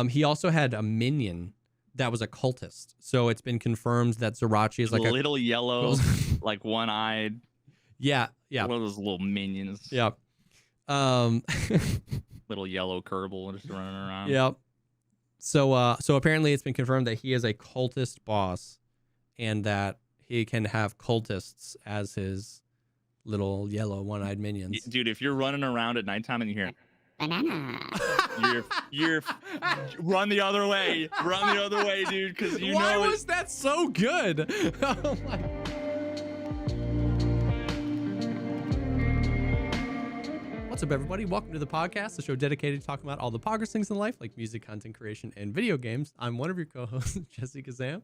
He also had a minion that was a cultist. So it's been confirmed that Zerachi is like a little yellow, like one-eyed. Yeah. One of those little minions. Yeah. Little yellow Kerbal just running around. Yeah. So apparently it's been confirmed that he is a cultist boss, and that he can have cultists as his little yellow one-eyed minions. Dude, if you're running around at nighttime and you hear banana, you're run the other way. Run the other way, dude, because you Why know. Why was that so good? Oh my. What's up, everybody? Welcome to the podcast, the show dedicated to talking about all the poggers things in life, like music, content creation, and video games. I'm one of your co-hosts, Jesse Kazam.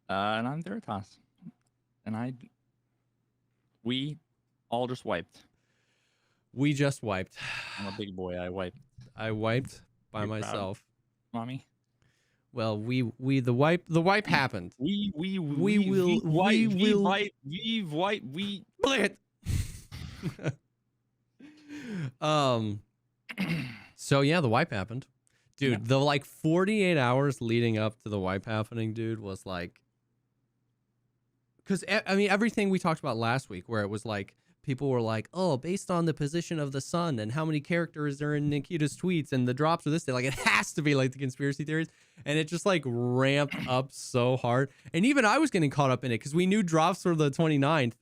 And I'm Veritas. And we all just wiped. We just wiped. I'm a big boy. I wiped. I wiped by You're myself. Proud, Mommy. Well, the wipe happened. We it. So yeah, the wipe happened, dude. Yeah. The like 48 hours leading up to the wipe happening, dude, was like, because I mean everything we talked about last week, where it was like people were like, oh, based on the position of the sun and how many characters are in Nikita's tweets and the drops of this day, like it has to be like the conspiracy theories, and it just like ramped up so hard. And even I was getting caught up in it because we knew drops were the 29th.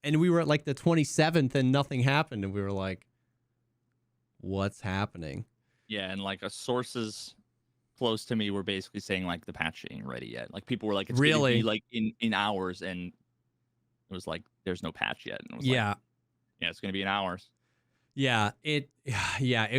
And we were at like the 27th and nothing happened. And we were like, what's happening? Yeah. And like sources close to me were basically saying like the patch ain't ready yet. Like people were like, it's really gonna be like in hours. And it was like, there's no patch yet. And it was yeah. Like, yeah, it's going to be in hours. Yeah. It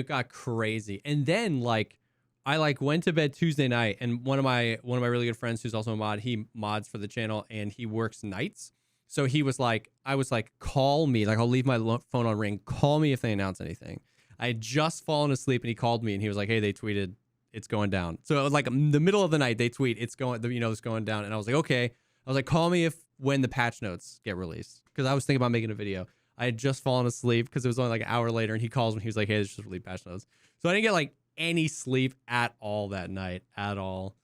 got crazy. And then like, I like went to bed Tuesday night, and one of my really good friends who's also a mod, he mods for the channel and he works nights. So he was like, I was like, call me. Like, I'll leave my phone on ring. Call me if they announce anything. I had just fallen asleep and he called me and he was like, hey, they tweeted it's going down. So it was like the middle of the night, they tweet it's going down. And I was like, okay. I was like, call me when the patch notes get released. Because I was thinking about making a video. I had just fallen asleep because it was only like an hour later, and he calls me. He was like, hey, there's just released patch notes. So I didn't get like any sleep at all that night at all.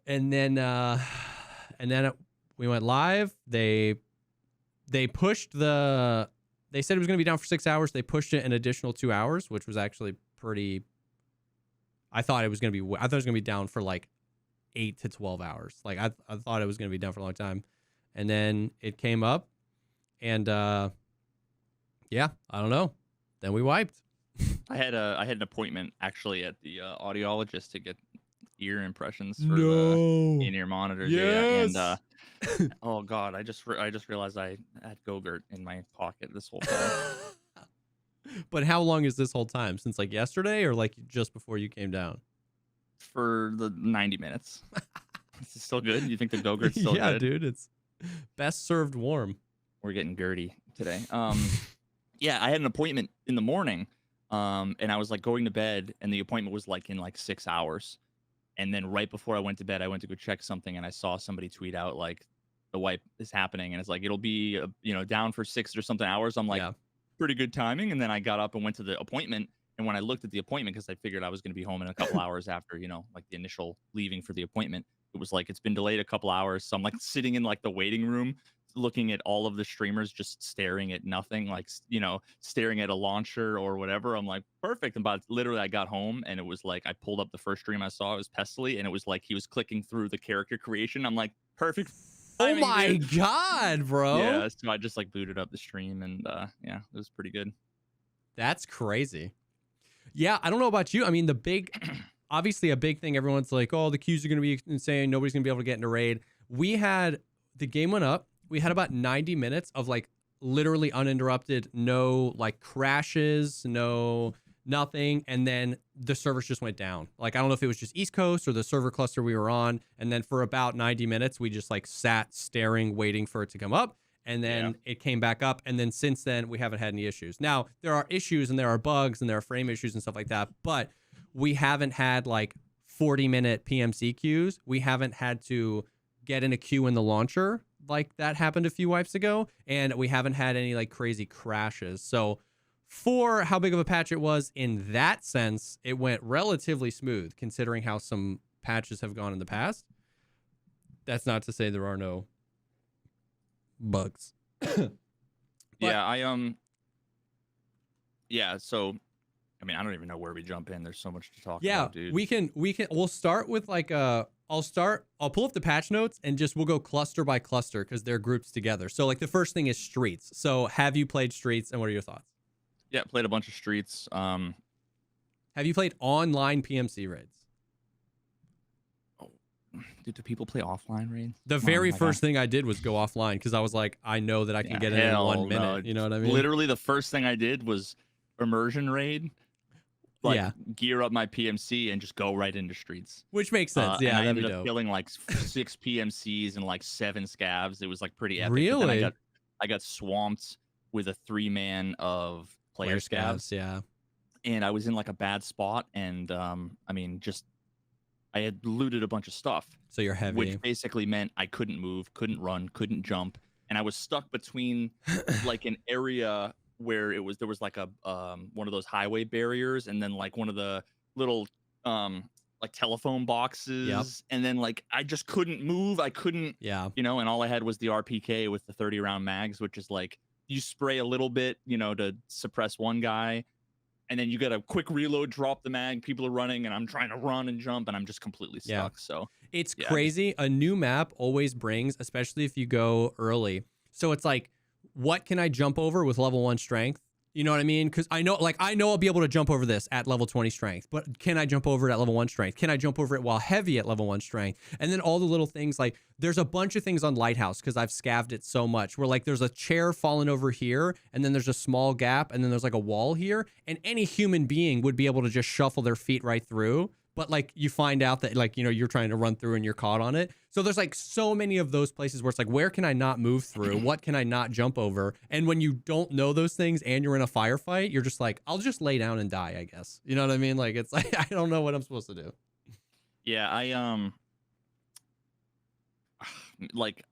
And then we went live. They pushed they said it was going to be down for 6 hours. They pushed it an additional 2 hours, which was actually pretty. I thought it was going to be down for like 8 to 12 hours. Like I thought it was going to be down for a long time. And then it came up, and yeah, I don't know. Then we wiped. I had an appointment actually at the audiologist to get ear impressions for the in-ear monitors. Yes. Yeah, and oh god, I just realized I had Go-Gurt in my pocket this whole time. But how long is this whole time? Since like yesterday, or like just before you came down? For the 90 minutes. Is it still good? You think the Go-Gurt's still good? Yeah, dude, it's best served warm. We're getting dirty today. Yeah, I had an appointment in the morning, and I was like going to bed, and the appointment was like in like 6 hours. And then right before I went to bed, I went to go check something, and I saw somebody tweet out like the wipe is happening, and it's like it'll be down for 6 or something hours. I'm like, pretty good timing. And then I got up and went to the appointment, and when I looked at the appointment, because I figured I was going to be home in a couple hours after like the initial leaving for the appointment, it was like it's been delayed a couple hours. So I'm like sitting in like the waiting room, looking at all of the streamers just staring at nothing, like staring at a launcher or whatever. I'm like, perfect. And literally I got home, and it was like I pulled up the first stream I saw. It was Pestily, and it was like he was clicking through the character creation. I'm like, perfect. Oh my god, bro. Yeah, so I just like booted up the stream, and yeah, it was pretty good. That's crazy. Yeah, I don't know about you. I mean, obviously a big thing, everyone's like, oh, the queues are going to be insane, nobody's going to be able to get into raid. The game went up. We had about 90 minutes of like literally uninterrupted, no like crashes, no nothing. And then the servers just went down. Like, I don't know if it was just East Coast or the server cluster we were on. And then for about 90 minutes, we just like sat staring, waiting for it to come up. And then it came back up. And then since then, we haven't had any issues. Now, there are issues and there are bugs and there are frame issues and stuff like that. But we haven't had like 40-minute PMC queues. We haven't had to get in a queue in the launcher like that happened a few wipes ago. And we haven't had any like crazy crashes. So for how big of a patch it was in that sense, it went relatively smooth considering how some patches have gone in the past. That's not to say there are no bugs. Yeah, so I mean, I don't even know where we jump in. There's so much to talk Yeah, about, dude. we'll start with like I'll pull up the patch notes and just we'll go cluster by cluster because they're grouped together. So like the first thing is Streets. So have you played Streets and what are your thoughts? Yeah, played a bunch of Streets. Have you played online PMC raids? Dude, do people play offline raids? The very first thing I did was go offline because I was like, I know that I can get it in 1 minute. No. You know what I mean? Literally, the first thing I did was immersion raid. Gear up my PMC and just go right into Streets. Which makes sense. Yeah, and I that'd be ended up dope. killing like 6 PMCs and like 7 scavs. It was like pretty epic. Really? I got swamped with a 3-man of player scavs. Yeah. And I was in like a bad spot. And I mean, I had looted a bunch of stuff. So you're heavy. Which basically meant I couldn't move, couldn't run, couldn't jump. And I was stuck between like an area where there was like a one of those highway barriers and then like one of the little like telephone boxes. Yep. And then like I just couldn't move. I couldn't, and all I had was the RPK with the 30-round mags, which is like you spray a little bit, to suppress one guy. And then you get a quick reload, drop the mag, people are running, and I'm trying to run and jump, and I'm just completely stuck. So it's crazy. A new map always brings, especially if you go early. So it's like, what can I jump over with level 1 strength? You know what I mean? Because I know I'll be able to jump over this at level 20 strength, but can I jump over it at level 1 strength? Can I jump over it while heavy at level 1 strength? And then all the little things, like there's a bunch of things on Lighthouse because I've scavved it so much where like there's a chair falling over here and then there's a small gap and then there's like a wall here and any human being would be able to just shuffle their feet right through. But like you find out that like, you're trying to run through and you're caught on it. So there's like so many of those places where it's like, where can I not move through? What can I not jump over? And when you don't know those things and you're in a firefight, you're just like, I'll just lay down and die, I guess. You know what I mean? Like, it's like, I don't know what I'm supposed to do. Yeah, I like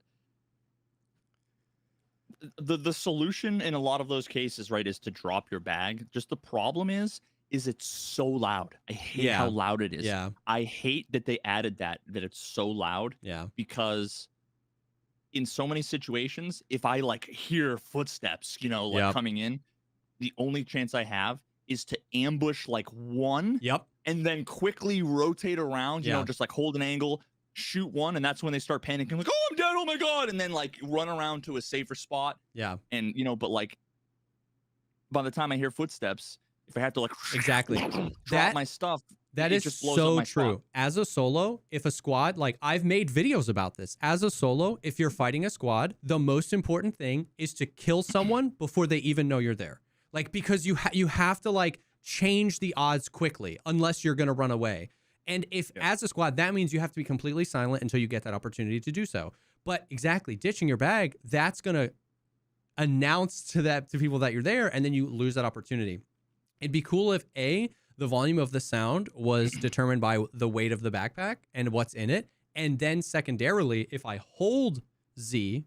the solution in a lot of those cases, right, is to drop your bag. Just the problem is it's so loud. I hate how loud it is. Yeah. I hate that they added that it's so loud. Yeah. Because in so many situations, if I like hear footsteps, coming in, the only chance I have is to ambush like one. Yep. And then quickly rotate around, just like hold an angle, shoot one, and that's when they start panicking, like, oh, I'm dead, oh my God. And then like run around to a safer spot. Yeah. And but like by the time I hear footsteps, if I have to like drop my stuff, that is just blows so up my true. spot. As a solo, if a squad, like I've made videos about this. As a solo, if you're fighting a squad, the most important thing is to kill someone before they even know you're there. Like because you have to like change the odds quickly unless you're gonna run away. And if as a squad, that means you have to be completely silent until you get that opportunity to do so. But exactly, ditching your bag, that's gonna announce to people that you're there, and then you lose that opportunity. It'd be cool if the volume of the sound was determined by the weight of the backpack and what's in it. And then secondarily, if I hold Z,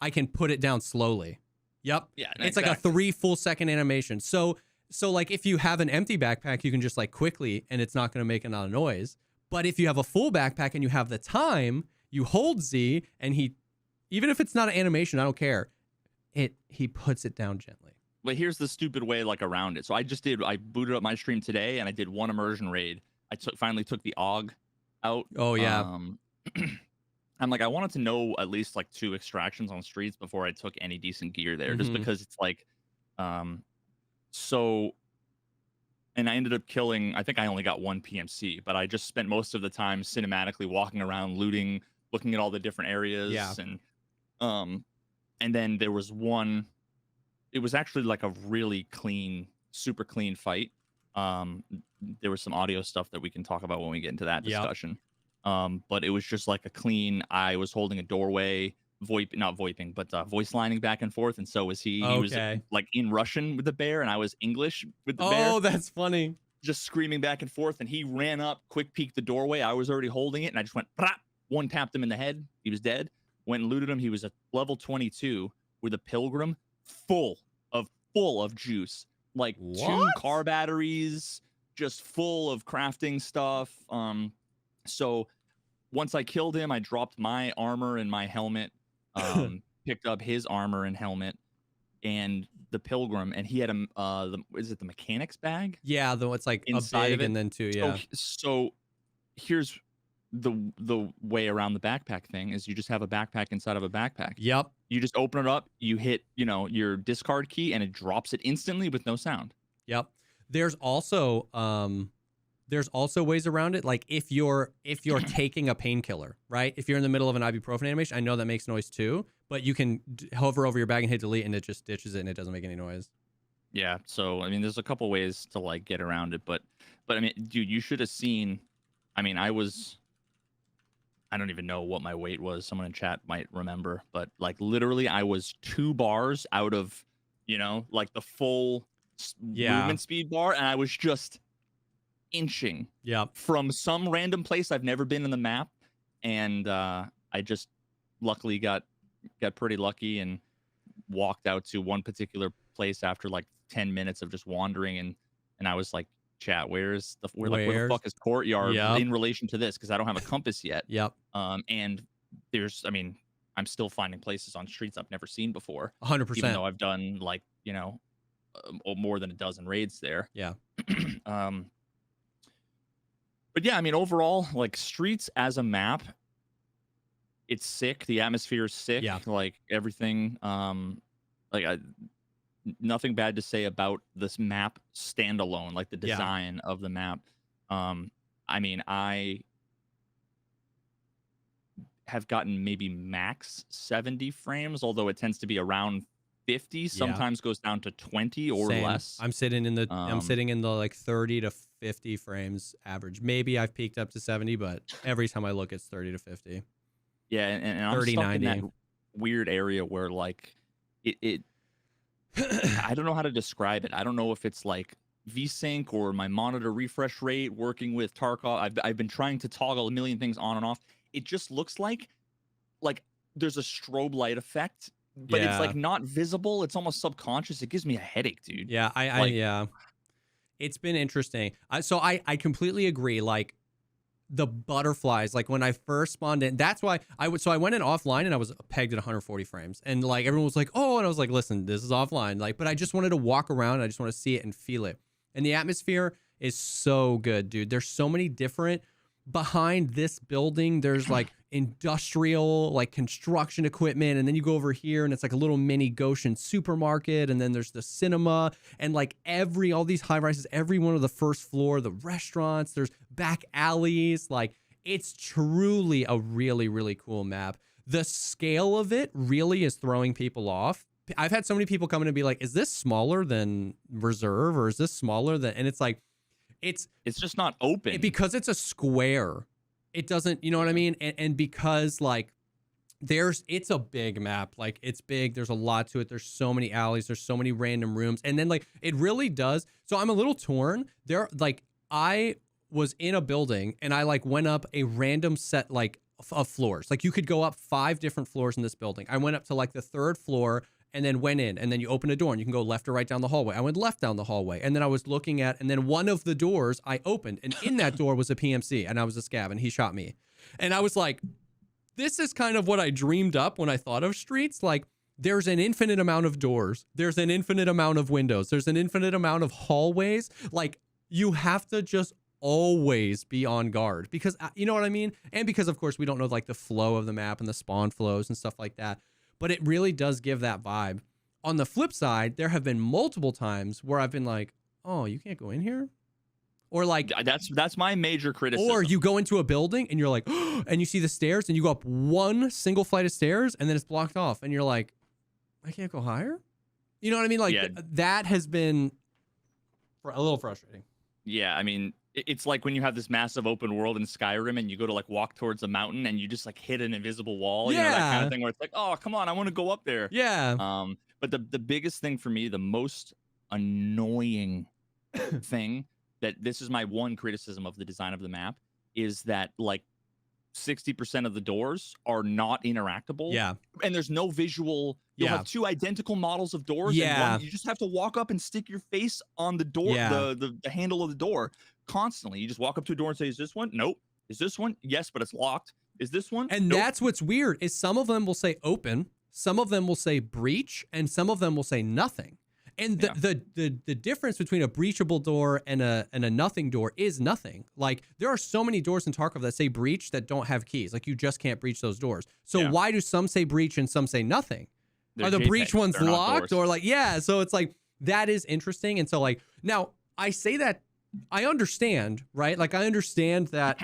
I can put it down slowly. Yep. Yeah. It's like a 3 full second animation. So like if you have an empty backpack, you can just like quickly and it's not going to make a lot of noise. But if you have a full backpack and you have the time, you hold Z and even if it's not an animation, I don't care. He puts it down gently. But here's the stupid way like around it. So I booted up my stream today and I did 1 immersion raid. I finally took the AUG out. Oh yeah. I'm like, I wanted to know at least like 2 extractions on Streets before I took any decent gear there, just because it's like, and I ended up killing, I think I only got 1 PMC, but I just spent most of the time cinematically walking around, looting, looking at all the different areas. Yeah. And then there was one, it was actually like a really super clean fight. There was some audio stuff that we can talk about when we get into that discussion. But it was just like I was holding a doorway, voice lining back and forth, and so was he. Okay. He was like in Russian with the bear, and I was English with the bear. Oh, that's funny. Just screaming back and forth, and he ran up, quick peeked the doorway. I was already holding it, and I just went, Prap! One tapped him in the head. He was dead. Went and looted him. He was at level 22 with a pilgrim, full of juice. like 2 What? car batteries, just full of crafting stuff. So once I killed him, I dropped my armor and my helmet, picked up his armor and helmet, and the pilgrim, and he had is it the mechanics bag Yeah, though it's like a inside of big it? and then 2, So yeah. so here's the way around the backpack thing is you just have a backpack inside of a backpack. Yep. You just open it up, you hit, your discard key, and it drops it instantly with no sound. Yep. There's also ways around it. Like if you're taking a painkiller, right? If you're in the middle of an ibuprofen animation, I know that makes noise too, but you can hover over your bag and hit delete, and it just ditches it, and it doesn't make any noise. Yeah. So I mean, there's a couple ways to like get around it, but I mean, dude, you should have seen. I mean, I don't even know what my weight was. Someone in chat might remember, but like literally, I was 2 bars out of, like the full movement speed bar, and I was just inching from some random place I've never been in the map, and I just luckily got pretty lucky and walked out to one particular place after like 10 minutes of just wandering, and I was like, chat, where the fuck is courtyard in relation to this, because I don't have a compass yet. And I'm still finding places on streets I've never seen before, 100%, even though I've done like more than a dozen raids there. But yeah, I mean, overall, like Streets as a map, it's sick. The atmosphere is sick. Like everything. Nothing bad to say about this map standalone, like the design of the map. I mean, I have gotten maybe max 70 frames, although it tends to be around 50, sometimes goes down to 20 or less. I'm sitting in the like 30 to 50 frames average. Maybe I've peaked up to 70, but every time I look, it's 30 to 50. Yeah, and I'm 30, stuck 90. in that weird area where like it I don't know how to describe it. I don't know if it's like VSync or my monitor refresh rate working with Tarkov. I've been trying to toggle a million things on and off. It just looks like there's a strobe light effect, but it's like not visible. It's almost subconscious. It gives me a headache, dude. Yeah, it's been interesting. So I completely agree. Like the butterflies, like when I first spawned in, that's why I went in offline and I was pegged at 140 frames, and like everyone was like, oh, and I was like, listen, this is offline, like, but I just wanted to walk around and I just want to see it and feel it. And the atmosphere is so good, dude. There's so many different behind this building. There's like industrial, like construction equipment, and then you go over here and it's like a little mini Goshen supermarket, and then there's the cinema, and like all these high rises, every one of the first floor, the restaurants, there's back alleys. Like it's truly a really, really cool map. The scale of it really is throwing people off. I've had so many people come in and be like, is this smaller than Reserve, or is this smaller than, and it's like, it's just not open because it's a square. It doesn't, you know what I mean? And because like it's a big map, like it's big. There's a lot to it. There's so many alleys. There's so many random rooms. And then like, it really does. So I'm a little torn there. Like I was in a building and I like went up a random set like of floors. Like you could go up 5 different floors in this building. I went up to like the 3rd floor and then went in, and then you open a door and you can go left or right down the hallway. I went left down the hallway, and then I was looking at, and then one of the doors I opened, and in that door was a PMC, and I was a scav, and he shot me. And I was like, this is kind of what I dreamed up when I thought of Streets. Like there's an infinite amount of doors. There's an infinite amount of windows. There's an infinite amount of hallways. Like you have to just always be on guard, because you know what I mean? And because of course we don't know like the flow of the map and the spawn flows and stuff like that. But it really does give that vibe. On the flip side, there have been multiple times where I've been like, oh, you can't go in here? Or like, that's my major criticism. Or you go into a building and you're like, oh, and you see the stairs and you go up one single flight of stairs and then it's blocked off. And you're like, I can't go higher? You know what I mean? Like that has been a little frustrating. Yeah, I mean, it's like when you have this massive open world in Skyrim and you go to like walk towards a mountain and you just like hit an invisible wall, you know, that kind of thing, where it's like, oh, come on, I want to go up there. But the biggest thing for me, the most annoying thing, that this is my one criticism of the design of the map, is that like 60% of the doors are not interactable. Yeah. And there's no visual. You'll have two identical models of doors. Yeah. And one, you just have to walk up and stick your face on the door, the handle of the door constantly. You just walk up to a door and say, is this one? Nope. Is this one? Yes, but it's locked. Is this one? And nope. That's what's weird is some of them will say open, some of them will say breach, and some of them will say nothing. And the difference between a breachable door and a nothing door is nothing. Like there are so many doors in Tarkov that say breach that don't have keys. Like you just can't breach those doors. So why do some say breach and some say nothing? Are the breach ones locked or like, so it's like, that is interesting. And so like, now I say that I understand, right? Like I understand that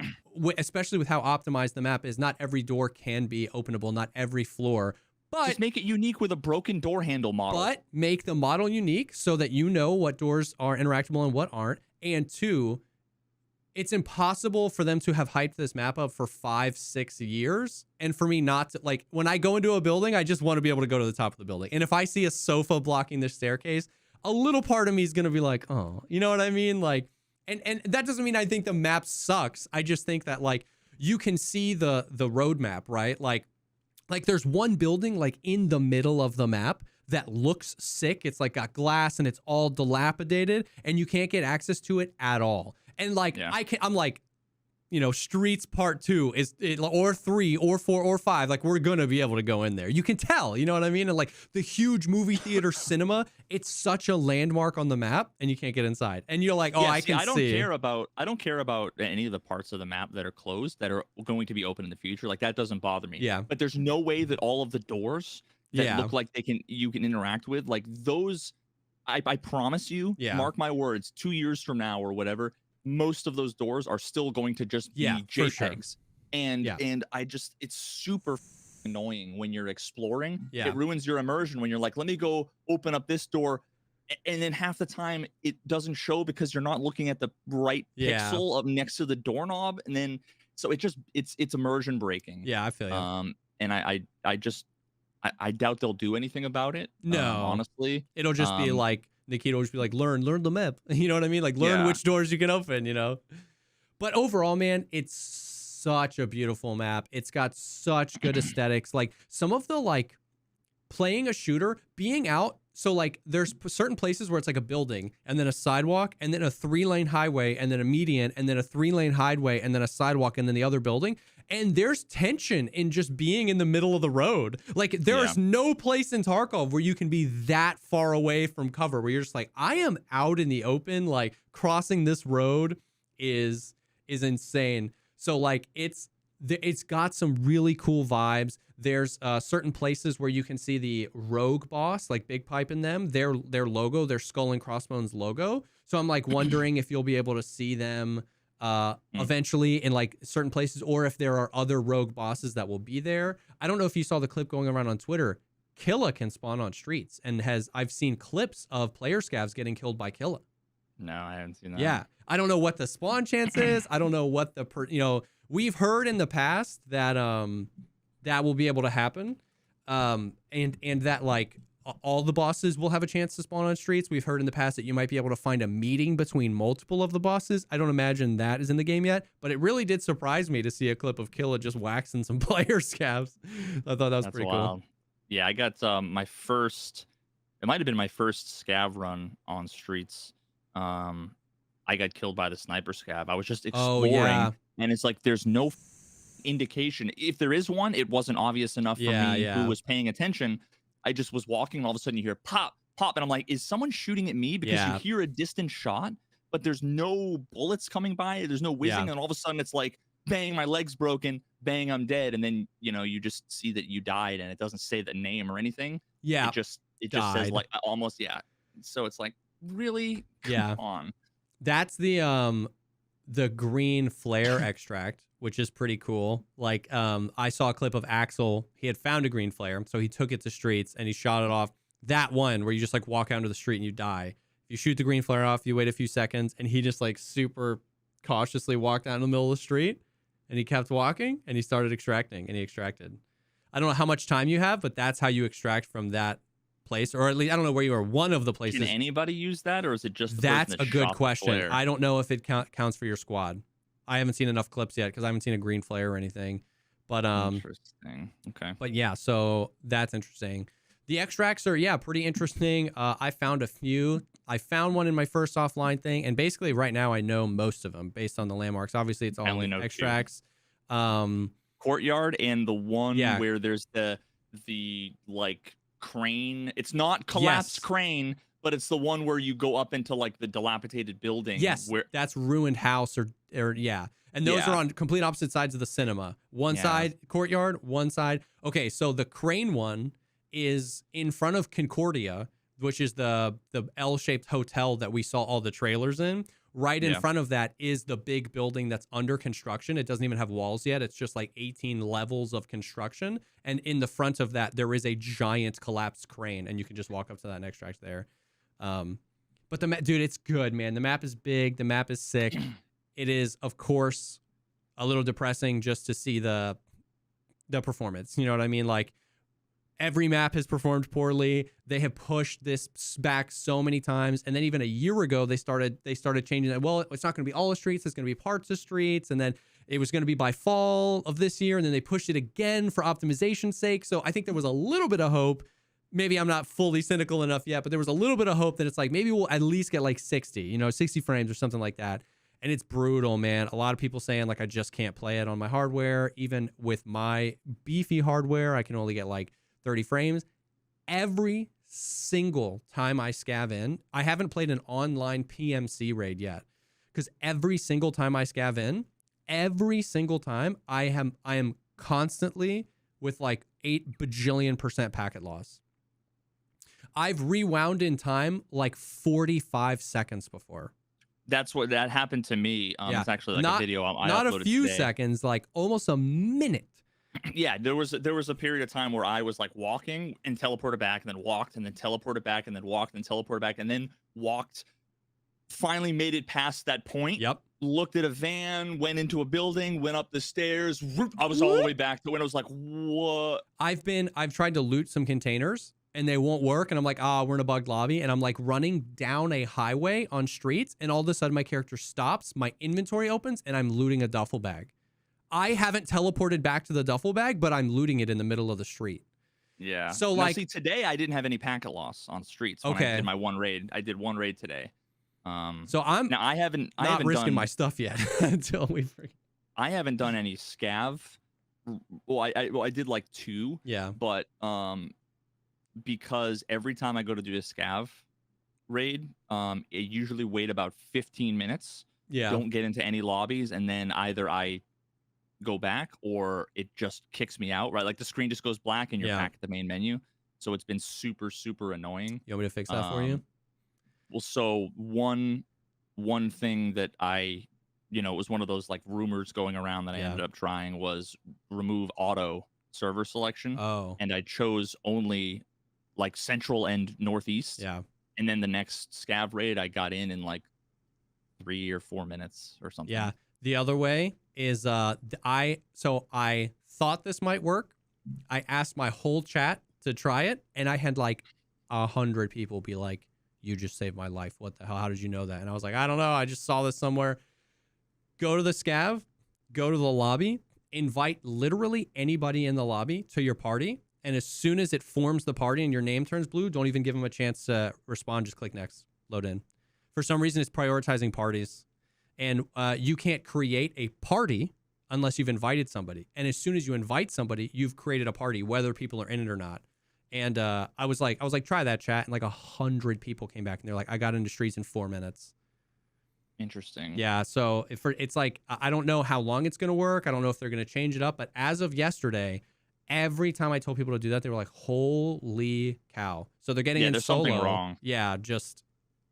especially with how optimized the map is, not every door can be openable, not every floor. But just make it unique with a broken door handle model. But make the model unique so that you know what doors are interactable and what aren't. And two, it's impossible for them to have hyped this map up for 5-6 years. And for me not to, like, when I go into a building, I just want to be able to go to the top of the building. And if I see a sofa blocking the staircase, a little part of me is going to be like, oh, you know what I mean? Like, and that doesn't mean I think the map sucks. I just think that, like, you can see the roadmap, right? Like there's one building like in the middle of the map that looks sick. It's like got glass and it's all dilapidated and you can't get access to it at all. And like I'm like, you know, Streets Part 2 or 3 or 4 or 5, like we're gonna be able to go in there. You can tell, you know what I mean? And like the huge movie theater cinema, it's such a landmark on the map, and you can't get inside. And you're like, oh, I don't care about any of the parts of the map that are closed that are going to be open in the future. Like that doesn't bother me. Yeah. But there's no way that all of the doors that look like you can interact with, like those. I promise you, mark my words, 2 years from now or whatever, most of those doors are still going to just be JPEGs. Sure. And I just, it's super annoying when you're exploring. It ruins your immersion when you're like, let me go open up this door. And then half the time it doesn't show because you're not looking at the right pixel up next to the doorknob. And then, so it's immersion breaking. Yeah, I feel you. And I doubt they'll do anything about it. No, honestly, it'll just be like, Nikita will just be like, learn the map. You know what I mean? Like learn which doors you can open, you know? But overall, man, it's such a beautiful map. It's got such good aesthetics. Like some of the, like, playing a shooter, being out. So like there's certain places where it's like a building and then a sidewalk and then a 3-lane highway and then a median and then a 3-lane highway and then a sidewalk and then the other building. And there's tension in just being in the middle of the road. Like there is no place in Tarkov where you can be that far away from cover, where you're just like, I am out in the open. Like crossing this road is insane. So like it's got some really cool vibes. There's certain places where you can see the rogue boss, like Big Pipe in them, their logo, their skull and crossbones logo. So I'm like wondering if you'll be able to see them eventually in like certain places, or if there are other rogue bosses that will be there. I don't know if you saw the clip going around on Twitter. Killa can spawn on Streets, and I've seen clips of player scavs getting killed by Killa. No, I haven't seen that. Yeah, I don't know what the spawn chance is. I don't know what we've heard in the past that that will be able to happen, and that like all the bosses will have a chance to spawn on Streets. We've heard in the past that you might be able to find a meeting between multiple of the bosses. I don't imagine that is in the game yet, but it really did surprise me to see a clip of Killa just waxing some player scavs. I thought that was pretty cool. Yeah, I got my first, it might have been my first scav run on Streets. I got killed by the sniper scav. I was just exploring, and it's like there's no indication. If there is one, it wasn't obvious enough for me who was paying attention. I just was walking, and all of a sudden you hear pop, pop, and I'm like, is someone shooting at me? Because you hear a distant shot, but there's no bullets coming by. There's no whizzing, and all of a sudden it's like, bang, my leg's broken, bang, I'm dead, and then you just see that you died, and it doesn't say the name or anything. Yeah, it just says like almost So it's like, really, come on. That's the green flare extract, which is pretty cool. Like, I saw a clip of Axel. He had found a green flare, so he took it to Streets and he shot it off. That one where you just like walk out into the street and you die. If you shoot the green flare off, you wait a few seconds, and he just like super cautiously walked out in the middle of the street, and he kept walking, and he started extracting, and he extracted. I don't know how much time you have, but that's how you extract from that place, or at least I don't know where you are. One of the places. Can anybody use that, or is it just the that's person that a good shot question. the flare? I don't know if it counts for your squad. I haven't seen enough clips yet because I haven't seen a green flare or anything. But Interesting. Okay. but yeah, so that's interesting. The extracts are, yeah, pretty interesting. I found a few. I found one in my first offline thing, and basically right now I know most of them based on the landmarks. Obviously, it's I all only like know two. extracts. Um, Courtyard and the one Yeah. where there's the like crane. It's not collapsed Yes. crane, but it's the one where you go up into like the dilapidated building. yes, Where that's ruined house or yeah. And those Yeah. are on complete opposite sides of the cinema. One Yeah. side courtyard, one side. Okay, so the crane one is in front of Concordia, which is the L-shaped hotel that we saw all the trailers in. Right in Yeah. front of that is the big building that's under construction. It doesn't even have walls yet. It's just like 18 levels of construction. And in the front of that, there is a giant collapsed crane, and you can just walk up to that and extract there. But dude, it's good, man. The map is big. The map is sick. It is, of course, a little depressing just to see the performance. You know what I mean? Like, every map has performed poorly. They have pushed this back so many times, and then even a year ago, they started changing that. Well, it's not going to be all the streets; it's going to be parts of streets, and then it was going to be by fall of this year, and then they pushed it again for optimization's sake. So I think there was a little bit of hope. Maybe I'm not fully cynical enough yet, but there was a little bit of hope that it's like maybe we'll at least get like 60, 60 frames or something like that. And it's brutal, man. A lot of people saying like I just can't play it on my hardware. Even with my beefy hardware, I can only get like 30 frames. Every single time I scav in, I haven't played an online PMC raid yet, because every single time I scav in, every single time I am constantly with like 8 bajillion% packet loss. I've rewound in time like 45 seconds before. That's what that happened to me. Yeah. It's actually like a video I not uploaded a few today. seconds, like almost a minute. Yeah, there was a period of time where I was like walking and teleported back, and then walked, and then teleported back, and then walked, and teleported back, and then walked. Finally made it past that point. Yep. Looked at a van, went into a building, went up the stairs. Whoop, I was all the way back to when I was like, what? I've tried to loot some containers and they won't work, and I'm like, we're in a bugged lobby, and I'm like running down a highway on streets, and all of a sudden my character stops, my inventory opens, and I'm looting a duffel bag. I haven't teleported back to the duffel bag, but I'm looting it in the middle of the street. Yeah. So now, like, see, today I didn't have any packet loss on streets. When I did my one raid. I did one raid today. So I'm now I haven't risking done my stuff yet until we. I haven't done any scav. Well, I did like 2. Yeah. But because every time I go to do a scav raid, it usually wait about 15 minutes. Yeah. Don't get into any lobbies, and then either I go back or it just kicks me out, right? Like the screen just goes black and you're back at the main menu. So it's been super, super annoying. You want me to fix that for you? Well, so one thing that I, it was one of those like rumors going around that I ended up trying was remove auto server selection. Oh. And I chose only like central and northeast. Yeah. And then the next scav raid I got in like 3 or 4 minutes or something. Yeah. The other way is I thought this might work. I asked my whole chat to try it, and I had like 100 people be like, "You just saved my life. What the hell? How did you know that?" And I was like, "I don't know. I just saw this somewhere." Go to the scav, go to the lobby, invite literally anybody in the lobby to your party, and as soon as it forms the party and your name turns blue, don't even give them a chance to respond. Just click next, load in. For some reason, it's prioritizing parties. And you can't create a party unless you've invited somebody. And as soon as you invite somebody, you've created a party, whether people are in it or not. And I was like, try that, chat. And like 100 people came back, and they're like, I got into streets in 4 minutes. Interesting. Yeah. So it's like, I don't know how long it's going to work. I don't know if they're going to change it up. But as of yesterday, every time I told people to do that, they were like, holy cow. So they're getting in there's solo. Something wrong. Yeah. Just.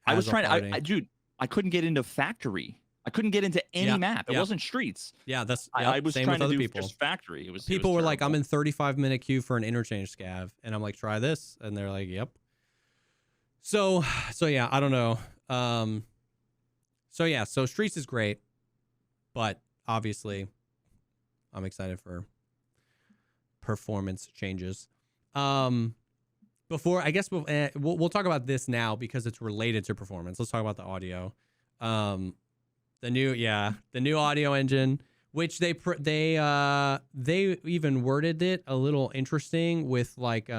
I was trying. Dude, I couldn't get into factory. I couldn't get into any map. It wasn't streets. Yeah, that's. I was same trying with to other do people. Just factory. People were like, "I'm in 35-minute queue for an interchange scav," and I'm like, "Try this," and they're like, "Yep." So yeah, I don't know. So streets is great, but obviously, I'm excited for performance changes. Before, I guess we'll talk about this now because it's related to performance. Let's talk about the audio. The new audio engine. which they even worded it a little interesting with like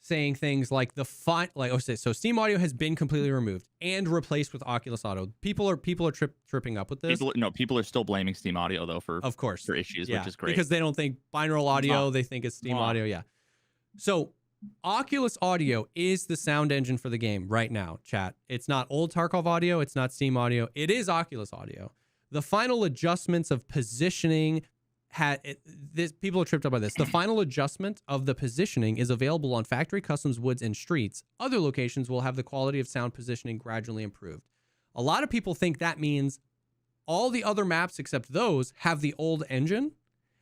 saying things like so Steam Audio has been completely removed and replaced with Oculus Audio. People are tripping up with this. People are still blaming Steam Audio though for issues, which is great because they don't think binaural audio, they think it's Steam Audio. Yeah. So Oculus Audio is the sound engine for the game right now, chat. It's not old Tarkov audio, it's not Steam Audio. It is Oculus Audio. The final adjustments of positioning people are tripped up by this. The final adjustment of the positioning is available on factory customs, woods, and streets. Other locations will have the quality of sound positioning gradually improved. A lot of people think that means all the other maps except those have the old engine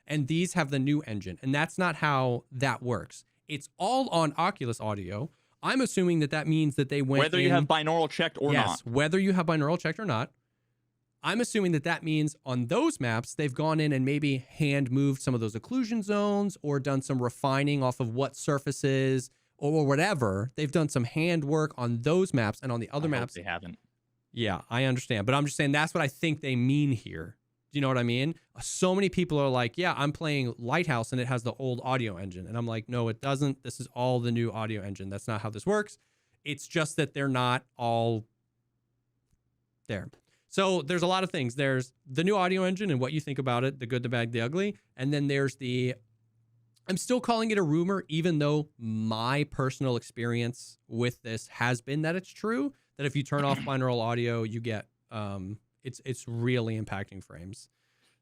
and these have the new engine. And that's not how that works. It's all on Oculus Audio. I'm assuming that means that they went whether you have binaural checked or not. Whether you have binaural checked or not. I'm assuming that means on those maps, they've gone in and maybe hand moved some of those occlusion zones or done some refining off of what surfaces or whatever. They've done some hand work on those maps, and on the other maps, they haven't. Yeah, I understand. But I'm just saying that's what I think they mean here. Do you know what I mean? So many people are like, yeah, I'm playing Lighthouse and it has the old audio engine. And I'm like, no, it doesn't. This is all the new audio engine. That's not how this works. It's just that they're not all there. So there's a lot of things. There's the new audio engine and what you think about it, the good, the bad, the ugly. And then there's I'm still calling it a rumor, even though my personal experience with this has been that it's true, that if you turn off binaural audio, you get, it's really impacting frames.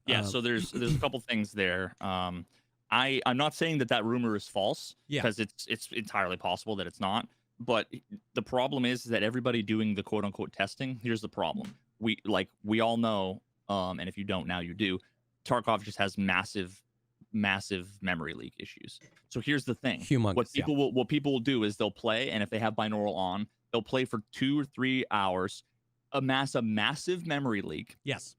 Yeah, so there's a couple things there. I'm not saying that rumor is false, because it's entirely possible that it's not. But the problem is that everybody doing the quote unquote testing, here's the problem. We all know, and if you don't now, you do. Tarkov just has massive memory leak issues. So here's the thing: humongous. What people will do is they'll play, and if they have binaural on, they'll play for 2 or 3 hours, amass a massive memory leak. Yes.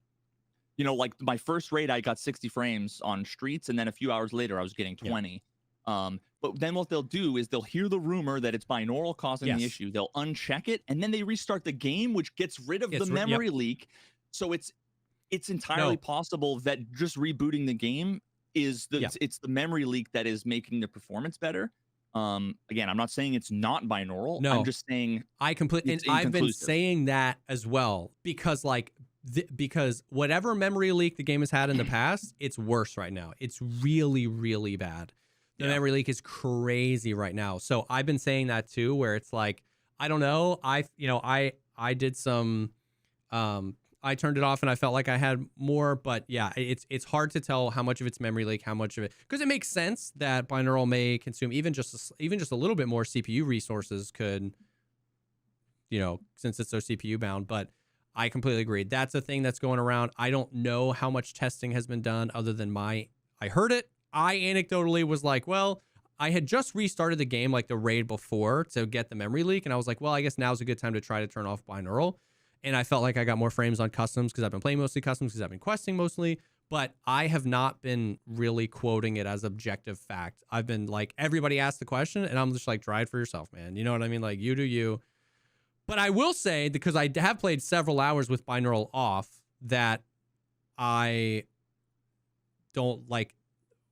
You know, like my first raid, I got 60 frames on streets, and then a few hours later, I was getting 20. Yeah. But then what they'll do is they'll hear the rumor that it's binaural causing the issue. They'll uncheck it, and then they restart the game, which gets rid of the memory leak. So it's entirely possible that just rebooting the game is it's the memory leak that is making the performance better. Again, I'm not saying it's not binaural. No, I'm just saying I've been saying that as well, because because whatever memory leak the game has had in the past, it's worse right now. It's really, really bad. The memory leak is crazy right now. So I've been saying that too, where it's like, I don't know. I did some, I turned it off and I felt like I had more, but yeah, it's hard to tell how much of it's memory leak, how much of it, because it makes sense that binaural may consume even just a little bit more CPU resources could, since it's so CPU bound, but I completely agree. That's a thing that's going around. I don't know how much testing has been done other than I heard it. I anecdotally was like, well, I had just restarted the game like the raid before to get the memory leak. And I was like, well, I guess now's a good time to try to turn off binaural. And I felt like I got more frames on customs because I've been playing mostly customs because I've been questing mostly. But I have not been really quoting it as objective fact. I've been like, everybody asked the question and I'm just like, try it for yourself, man. You know what I mean? Like, you do you. But I will say, because I have played several hours with binaural off, that I don't like.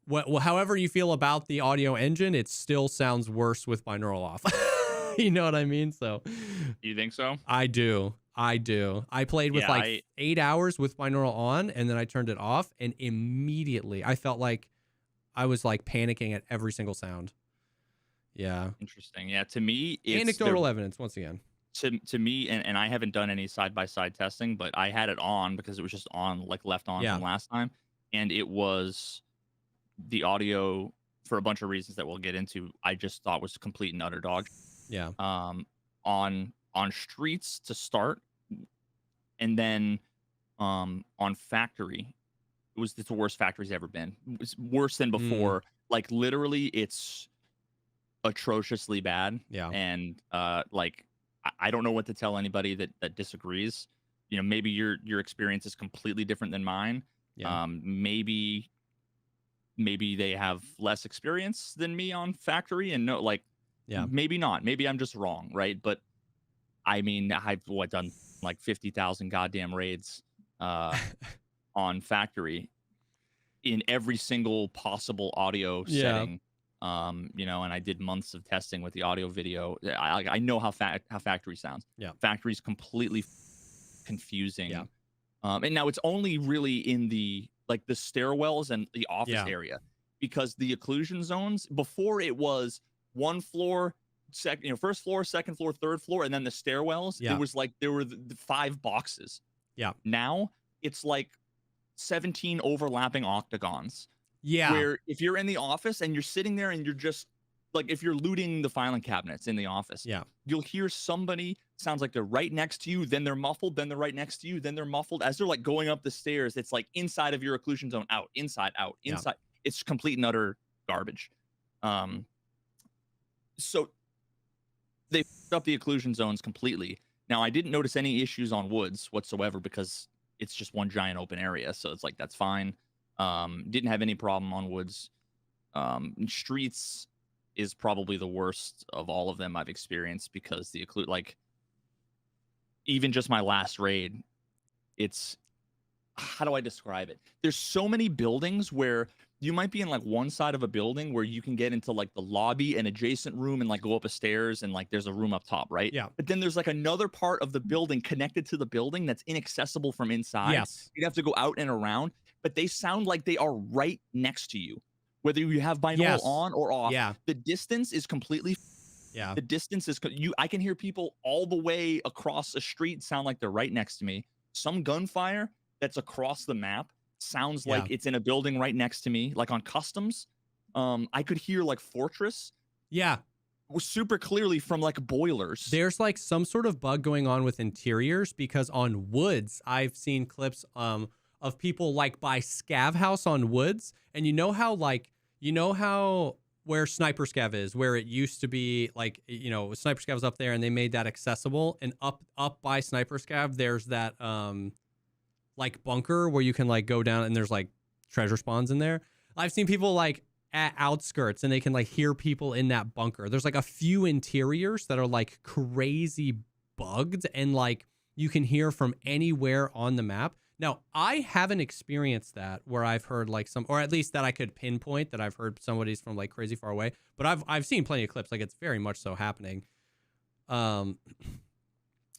Well, however you feel about the audio engine, it still sounds worse with binaural off. You know what I mean? So, you think so? I do. I played with 8 hours with binaural on, and then I turned it off, and immediately I felt like I was like panicking at every single sound. Yeah. Interesting. Yeah. To me, it's anecdotal evidence once again. To me, and I haven't done any side-by-side testing, but I had it on because it was just on, like left on from last time, and it was the audio, for a bunch of reasons that we'll get into, I just thought was complete and utter dog. Yeah. On streets to start, and then on factory, it's the worst factory's ever been. It's worse than before. Like literally, it's atrociously bad. Yeah. And I don't know what to tell anybody that disagrees. Maybe your experience is completely different than mine. Yeah. Maybe they have less experience than me on factory, and maybe not. Maybe I'm just wrong, right? But I mean, I've done like 50,000 goddamn raids on on factory in every single possible audio setting. You know, and I did months of testing with the audio video. I know how factory sounds. Yeah. Factory's completely confusing. Yeah. And now it's only really in the like the stairwells and the office area, because the occlusion zones before, it was one floor, first floor, second floor, third floor, and then the stairwells. It was like there were the 5 boxes. Yeah. Now it's like 17 overlapping octagons. Yeah. Where if you're in the office and you're sitting there and you're just like, if you're looting the filing cabinets in the office, you'll hear somebody, sounds like they're right next to you, then they're muffled, then they're right next to you, then they're muffled. As they're like going up the stairs, it's like inside of your occlusion zone, out, inside, out, inside. It's complete and utter garbage. So they fucked up the occlusion zones completely. Now, I didn't notice any issues on woods whatsoever because it's just one giant open area. So it's like, that's fine. Didn't have any problem on woods. Streets is probably the worst of all of them I've experienced, because the like, even just my last raid, it's, how do I describe it? There's so many buildings where you might be in like one side of a building where you can get into like the lobby and adjacent room and like go up a stairs and like there's a room up top, right? Yeah. But then there's like another part of the building connected to the building that's inaccessible from inside. Yes. You'd have to go out and around, but they sound like they are right next to you, whether you have binaural on or off. Yeah. The distance is completely. Yeah. The distance is I can hear people all the way across a street sound like they're right next to me. Some gunfire that's across the map sounds like it's in a building right next to me, like on customs. I could hear like Fortress. Yeah. Super clearly from like boilers. There's like some sort of bug going on with interiors, because on woods, I've seen clips of people like by Scav House on woods. And you know how where Sniper Scav is, where it used to be like, you know, Sniper Scav was up there and they made that accessible. And up by Sniper Scav, there's that like bunker where you can like go down and there's like treasure spawns in there. I've seen people like at outskirts and they can like hear people in that bunker. There's like a few interiors that are like crazy bugged and like you can hear from anywhere on the map. Now, I haven't experienced that where I've heard like some, or at least that I could pinpoint that I've heard somebody's from like crazy far away, but I've seen plenty of clips. Like it's very much so happening.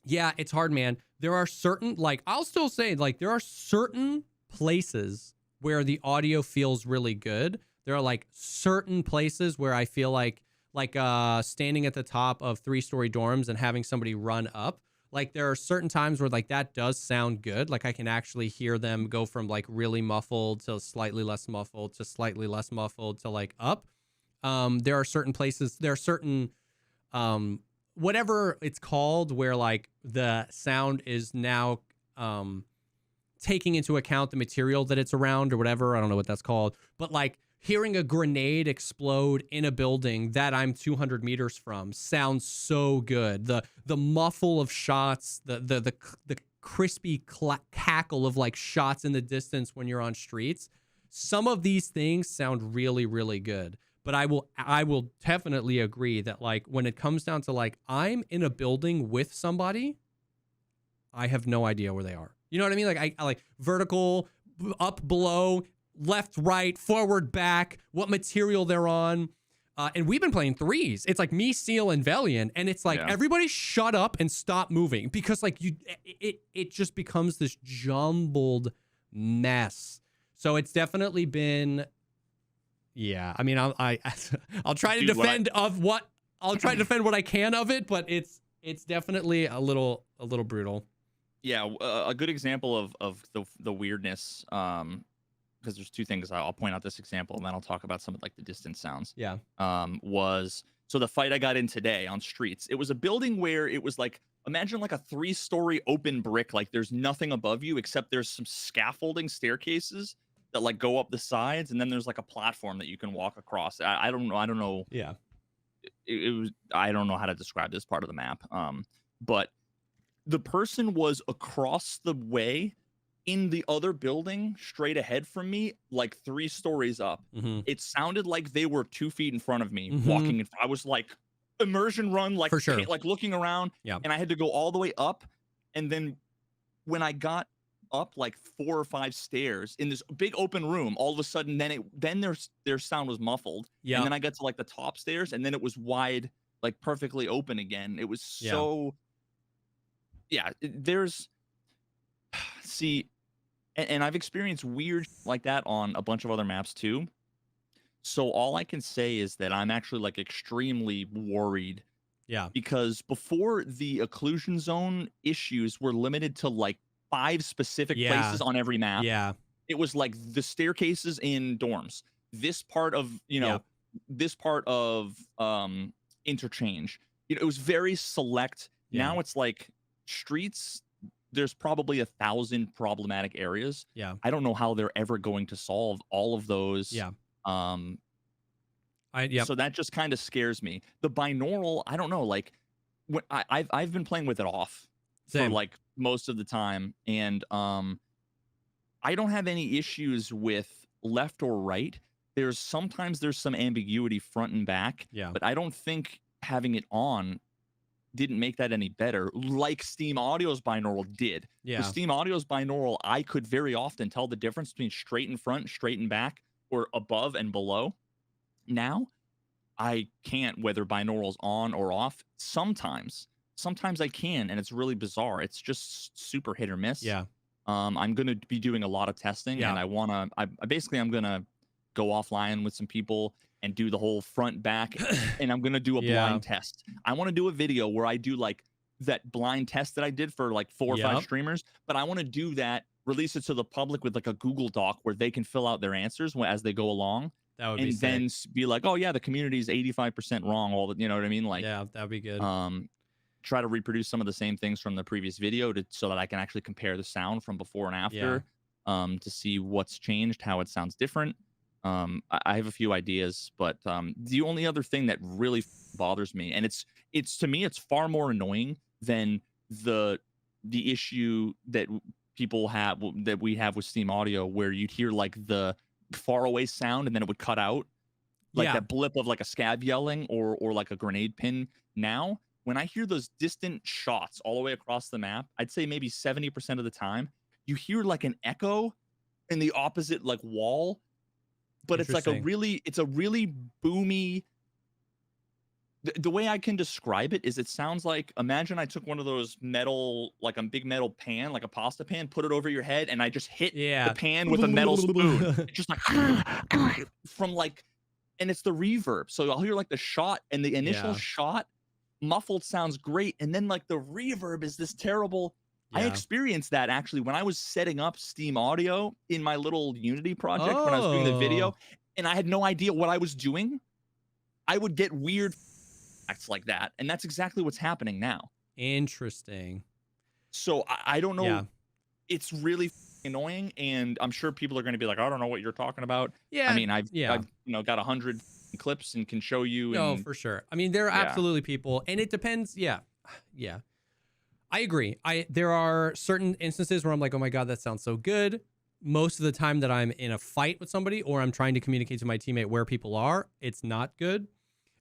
Yeah, it's hard, man. There are certain, like, I'll still say, like, there are certain places where the audio feels really good. There are, like, certain places where I feel like standing at the top of 3-story dorms and having somebody run up. Like, there are certain times where, like, that does sound good. Like, I can actually hear them go from, like, really muffled to slightly less muffled to slightly less muffled to, like, up. There are certain places, there are certain... whatever it's called, where like the sound is now taking into account the material that it's around or whatever. I don't know what that's called, but like hearing a grenade explode in a building that I'm 200 meters from sounds so good. The muffle of shots, the crispy cackle of like shots in the distance when you're on streets. Some of these things sound really, really good. But I will definitely agree that like when it comes down to like I'm in a building with somebody, I have no idea where they are. You know what I mean? Like I like vertical, up, below, left, right, forward, back, what material they're on. And we've been playing threes. It's like me, Seal, and Velian, and it's like everybody shut up and stop moving, because like it just becomes this jumbled mess. So it's definitely been. Yeah, I mean, I'll try to defend I'll try to defend what I can of it, but it's definitely a little brutal. Yeah, a good example of the weirdness, because there's two things. I'll point out this example, and then I'll talk about some of like the distance sounds. Yeah. Was so the fight I got in today on Streets. It was a building where it was like, imagine like a 3-story open brick, like there's nothing above you except there's some scaffolding staircases that like go up the sides, and then there's like a platform that you can walk across. I don't know. Yeah. It was, I don't know how to describe this part of the map. But the person was across the way in the other building straight ahead from me, like 3 stories up. Mm-hmm. It sounded like they were 2 feet in front of me walking. I was like immersion run, like, for sure, like looking around, and I had to go all the way up. And then when I got up like 4 or 5 stairs in this big open room. All of a sudden, then their sound was muffled, Yeah. and then I got to like the top stairs, and then it was wide, like perfectly open again. It was so, yeah. There's see, and I've experienced weird like that on a bunch of other maps too. So all I can say is that I'm actually like extremely worried Yeah. because before the occlusion zone issues were limited to like 5 specific places on every map. Yeah. It was like the staircases in dorms, this part of, this part of interchange. It was very select. Yeah. Now it's like streets. There's probably 1,000 problematic areas. Yeah. I don't know how they're ever going to solve all of those. Yeah. So that just kind of scares me. The binaural, I don't know. Like, when I've been playing with it off for like most of the time, and I don't have any issues with left or right. Sometimes there's some ambiguity front and back. Yeah. But I don't think having it on didn't make that any better, like Steam Audio's binaural did. Yeah. With Steam Audio's binaural, I could very often tell the difference between straight and front, straight and back, or above and below. Now, I can't, whether binaural's on or off. Sometimes I can, and it's really bizarre. It's just super hit or miss. Yeah. I'm going to be doing a lot of testing, and I'm going to go offline with some people and do the whole front back, and I'm going to do a blind test. I want to do a video where I do like that blind test that I did for like 4 or 5 streamers, but I want to do that, release it to the public with like a Google Doc where they can fill out their answers as they go along. That would be sick. Then be like, oh yeah, the community is 85% wrong. All the, you know what I mean? Like, yeah, that'd be good. Try to reproduce some of the same things from the previous video so that I can actually compare the sound from before and after, to see what's changed, how it sounds different. I have a few ideas, but the only other thing that really bothers me, and it's to me, it's far more annoying than the issue that people have, that we have with Steam Audio, where you'd hear like the far away sound and then it would cut out, like that blip of like a scab yelling or like a grenade pin. Now, when I hear those distant shots all the way across the map, I'd say maybe 70% of the time, you hear like an echo in the opposite like wall. But it's like a really boomy. The way I can describe it is it sounds like, imagine I took one of those metal, like a big metal pan, like a pasta pan, put it over your head, and I just hit the pan with a metal spoon. It's just like from like, and it's the reverb. So I'll hear like the shot, and the initial shot muffled sounds great, and then like the reverb is this terrible. I experienced that actually when I was setting up Steam Audio in my little Unity project when I was doing the video, and I had no idea what I was doing. I would get weird acts like that, and that's exactly what's happening now. Interesting. So I don't know. Yeah. It's really annoying, and I'm sure people are going to be like, I don't know what you're talking about. Yeah. I mean, I've got 100 clips and can show you. No, for sure. I mean, there are absolutely people, and it depends. Yeah. I agree. There are certain instances where I'm like, oh my God, that sounds so good. Most of the time that I'm in a fight with somebody or I'm trying to communicate to my teammate where people are, it's not good.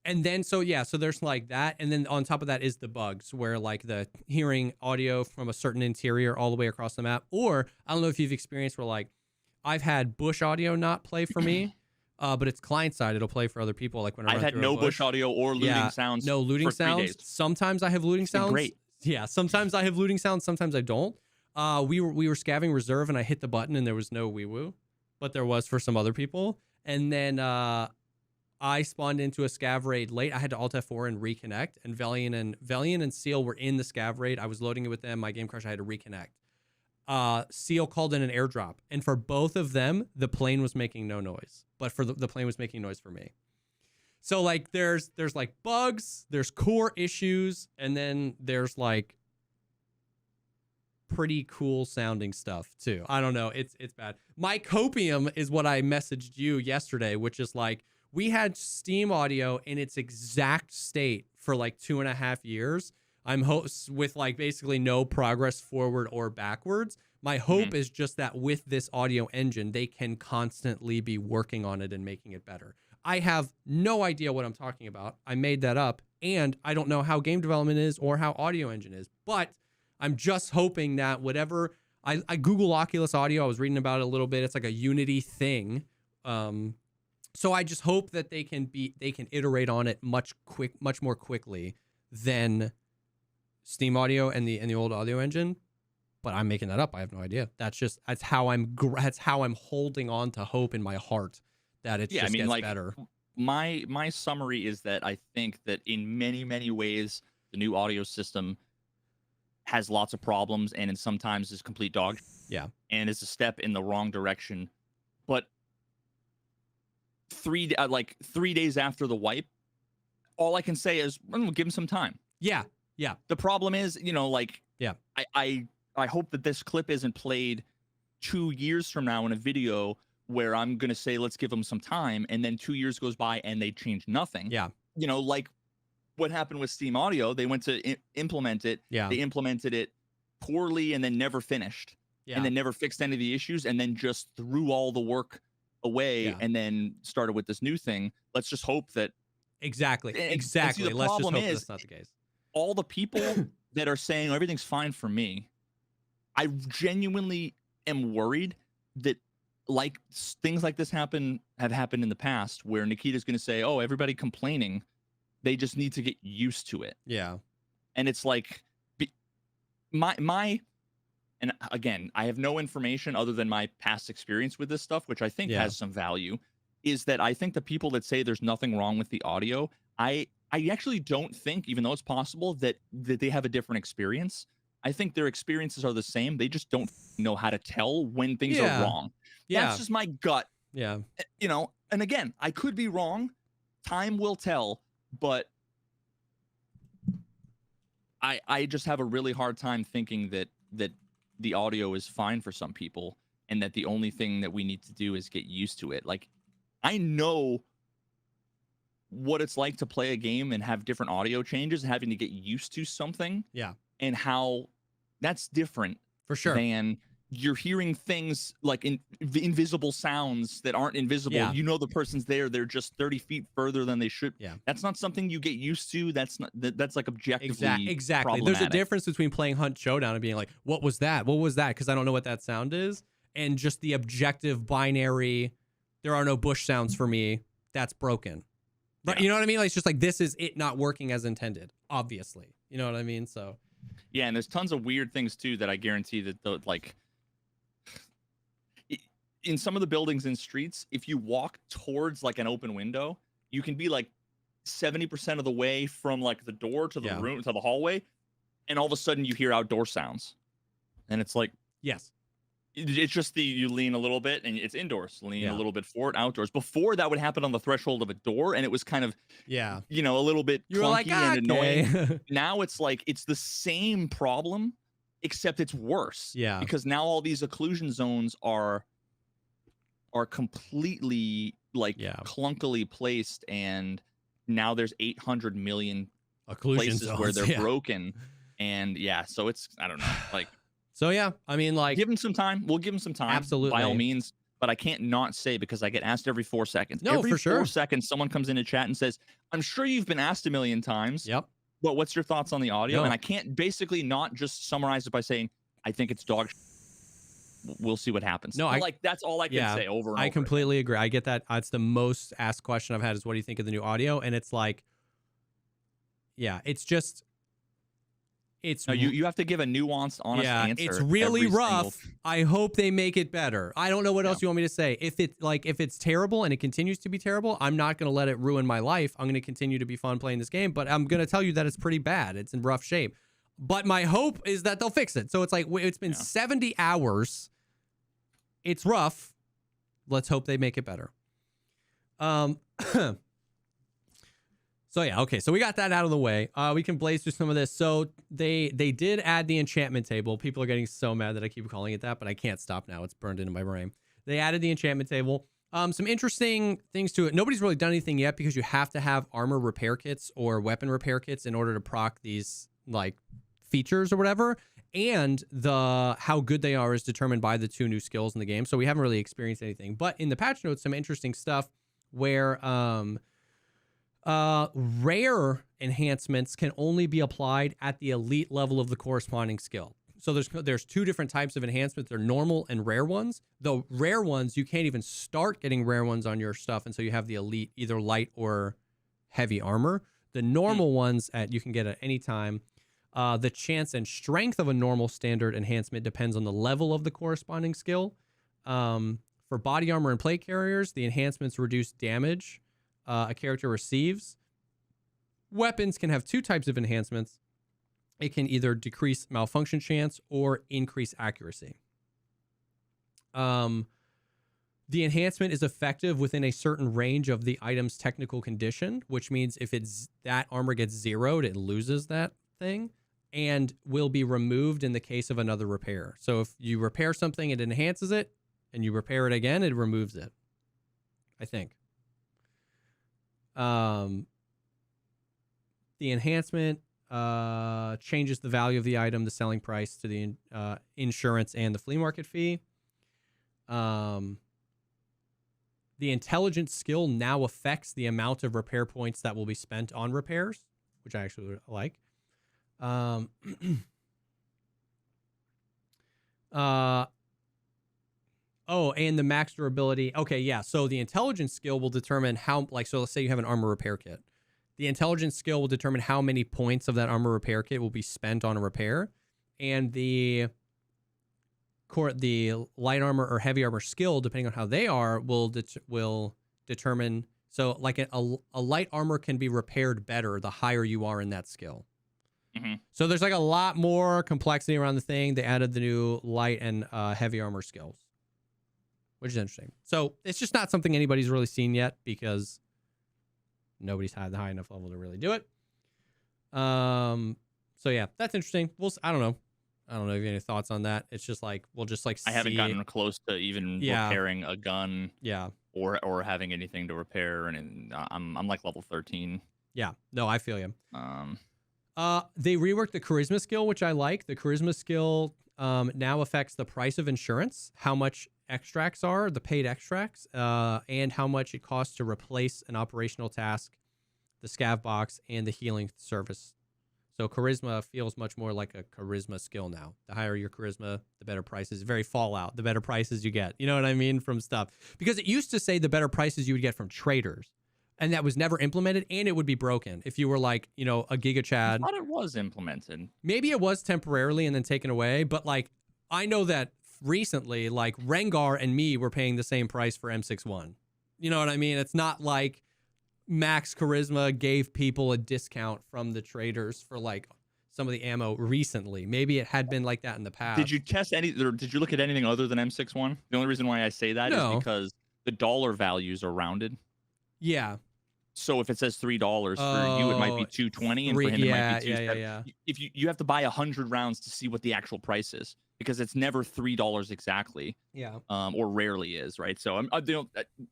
And then, so there's like that. And then on top of that is the bugs where like the hearing audio from a certain interior all the way across the map. Or I don't know if you've experienced where like I've had bush audio not play for me, but it's client side. It'll play for other people. Like when I've had no bush audio or looting sounds. No looting sounds. Sometimes I have looting sounds. Great. Yeah, sometimes I have looting sounds, sometimes I don't. We were scavving reserve and I hit the button and there was no wee woo, but there was for some other people. And then I spawned into a scav raid late. I had to Alt F4 and reconnect, and Valiant and Seal were in the scav raid. I was loading it with them. My game crashed. I had to reconnect. Seal called in an airdrop, and for both of them, the plane was making no noise, but for the plane was making noise for me. So like there's like bugs, there's core issues, and then there's like pretty cool sounding stuff too. I don't know. It's bad. My copium is what I messaged you yesterday, which is like we had Steam Audio in its exact state for like 2.5 years. I'm with like basically no progress forward or backwards. My hope is just that with this audio engine, they can constantly be working on it and making it better. I have no idea what I'm talking about. I made that up, and I don't know how game development is or how audio engine is, but I'm just hoping that whatever I Google Oculus Audio. I was reading about it a little bit. It's like a Unity thing. So I just hope that they can iterate on it much more quickly than Steam Audio and the old audio engine. But I'm making that up. I have no idea. That's how I'm holding on to hope in my heart that it just gets better. My summary is that I think that in many, many ways, the new audio system has lots of problems and sometimes is complete dog. Yeah. And is a step in the wrong direction. But 3 days after the wipe, all I can say is, well, give him some time. Yeah. Yeah. The problem is, yeah. I hope that this clip isn't played 2 years from now in a video where I'm going to say, let's give them some time. And then 2 years goes by and they change nothing. Yeah. Like what happened with Steam Audio, they went to implement it. Yeah. They implemented it poorly and then never finished. Yeah. And then never fixed any of the issues and then just threw all the work away and then started with this new thing. Let's just hope that. Exactly. And see, the Let's just problem hope is, that's not the case. All the people that are saying everything's fine for me, I genuinely am worried that things like this have happened in the past where Nikita's going to say, oh, everybody complaining, they just need to get used to it. Yeah. And it's like and again, I have no information other than my past experience with this stuff, which I think has some value, is that I think the people that say there's nothing wrong with the audio, I actually don't think, even though it's possible, that they have a different experience. I think their experiences are the same. They just don't know how to tell when things are wrong. Yeah. That's just my gut. Yeah. And again, I could be wrong. Time will tell, but I just have a really hard time thinking that the audio is fine for some people and that the only thing that we need to do is get used to it. Like, I know what it's like to play a game and have different audio changes and having to get used to something. Yeah. And how that's different for sure than you're hearing things like invisible sounds that aren't invisible. Yeah. The person's there. They're just 30 feet further than they should. Yeah. That's not something you get used to. That's like objectively exactly. There's a difference between playing Hunt Showdown and being like, what was that? What was that? Because I don't know what that sound is. And just the objective binary, there are no bush sounds for me. That's broken. Right. You know what I mean? Like, it's just like, this is it not working as intended, obviously. You know what I mean? So. Yeah, and there's tons of weird things too that I guarantee that in some of the buildings in Streets, if you walk towards like an open window, you can be like 70% of the way from like the door to the room to the hallway, and all of a sudden you hear outdoor sounds, and it's like, yes, it's just you lean a little bit and it's indoors, lean a little bit forward, outdoors. Before, that would happen on the threshold of a door, and it was kind of a little bit clunky and annoying. Now it's like it's the same problem, except it's worse. Yeah, because now all these occlusion zones are completely clunkily placed, and now there's 800 million occlusion places zones where they're broken, and so it's, I don't know, like. So yeah, I mean, like, give him some time. We'll give him some time, absolutely, by all means. But I can't not say, because I get asked every 4 seconds. No, every for sure. 4 seconds, someone comes into chat and says, "I'm sure you've been asked a million times. Yep. But what's your thoughts on the audio?" No. And I can't basically not just summarize it by saying, "I think it's dog." We'll see what happens. No, that's all I can say over and over. I completely agree. I get that. It's the most asked question I've had is, "What do you think of the new audio?" And it's like, it's just. No, you have to give a nuanced, honest answer. It's really rough. I hope they make it better. I don't know what else you want me to say. If it's terrible and it continues to be terrible, I'm not going to let it ruin my life. I'm going to continue to be fun playing this game, but I'm going to tell you that it's pretty bad. It's in rough shape. But my hope is that they'll fix it. So it's like, it's been 70 hours. It's rough. Let's hope they make it better. So yeah, okay. So we got that out of the way. We can blaze through some of this. So they did add the enchantment table. People are getting so mad that I keep calling it that, but I can't stop now. It's burned into my brain. They added the enchantment table. Some interesting things to it. Nobody's really done anything yet because you have to have armor repair kits or weapon repair kits in order to proc these like features or whatever. And how good they are is determined by the 2 new skills in the game. So we haven't really experienced anything. But in the patch notes, some interesting stuff where rare enhancements can only be applied at the elite level of the corresponding skill. So there's two different types of enhancements. They're normal and rare ones. The rare ones, you can't even start getting rare ones on your stuff until you have the elite, either light or heavy armor. The normal ones you can get at any time. The chance and strength of a normal standard enhancement depends on the level of the corresponding skill. For body armor and plate carriers, the enhancements reduce damage a character receives. Weapons can have two types of enhancements. It can either decrease malfunction chance or increase accuracy. The enhancement is effective within a certain range of the item's technical condition, which means if that armor gets zeroed, it loses that thing and will be removed in the case of another repair. So if you repair something, it enhances it, and you repair it again, it removes it, I think. The enhancement changes the value of the item, the selling price to the insurance and the flea market fee. The intelligence skill now affects the amount of repair points that will be spent on repairs, which I actually like. Oh, and the max durability. Okay, yeah. So the intelligence skill will determine how, so let's say you have an armor repair kit. The intelligence skill will determine how many points of that armor repair kit will be spent on a repair. And the light armor or heavy armor skill, depending on how they are, will determine. So like a light armor can be repaired better the higher you are in that skill. Mm-hmm. So there's like a lot more complexity around the thing. They added the new light and heavy armor skills, which is interesting. So it's just not something anybody's really seen yet because nobody's had the high enough level to really do it. So yeah, that's interesting. I don't know. I don't know if you have any thoughts on that. It's just like, we'll just like see. I haven't gotten close to even repairing a gun. Yeah. Or having anything to repair, and I'm like level 13. Yeah. No, I feel you. They reworked the charisma skill, which I like. The charisma skill now affects the price of insurance, how much extracts are, the paid extracts, and how much it costs to replace an operational task, the scav box, and the healing service. So charisma feels much more like a charisma skill now. The higher your charisma, the better prices. Very Fallout, the better prices you get. You know what I mean? From stuff. Because it used to say the better prices you would get from traders. And that was never implemented, and it would be broken. If you were like, a Giga Chad. I thought it was implemented. Maybe it was temporarily and then taken away, but like, I know that recently, like Rengar and me were paying the same price for M61. You know what I mean? It's not like Max Charisma gave people a discount from the traders for like some of the ammo recently. Maybe it had been like that in the past. Did you test did you look at anything other than M61? The only reason why I say that is because the dollar values are rounded. Yeah. So if it says $3 for you, it might be $2.20, and for him it might be $2.70. Yeah. If you have to buy 100 rounds to see what the actual price is, because it's never $3 exactly. Yeah. Or rarely is, right? So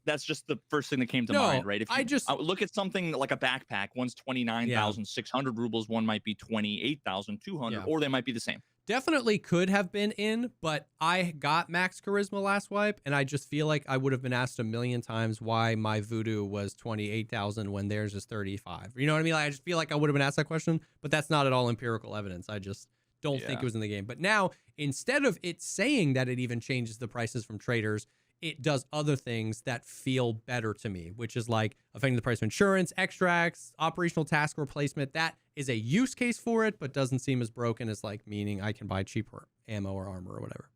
that's just the first thing that came to mind, right? If you, I look at something like a backpack, one's 29,600 rubles, one might be 28,200, or they might be the same. Definitely could have been in, but I got max charisma last wipe, and I just feel like I would have been asked a million times why my voodoo was 28,000 when theirs is 35. You know what I mean? Like, I just feel like I would have been asked that question, but that's not at all empirical evidence. I just don't think it was in the game. But now, instead of it saying that it even changes the prices from traders, it does other things that feel better to me, which is like affecting the price of insurance, extracts, operational task replacement. That is a use case for it, but doesn't seem as broken as like meaning I can buy cheaper ammo or armor or whatever.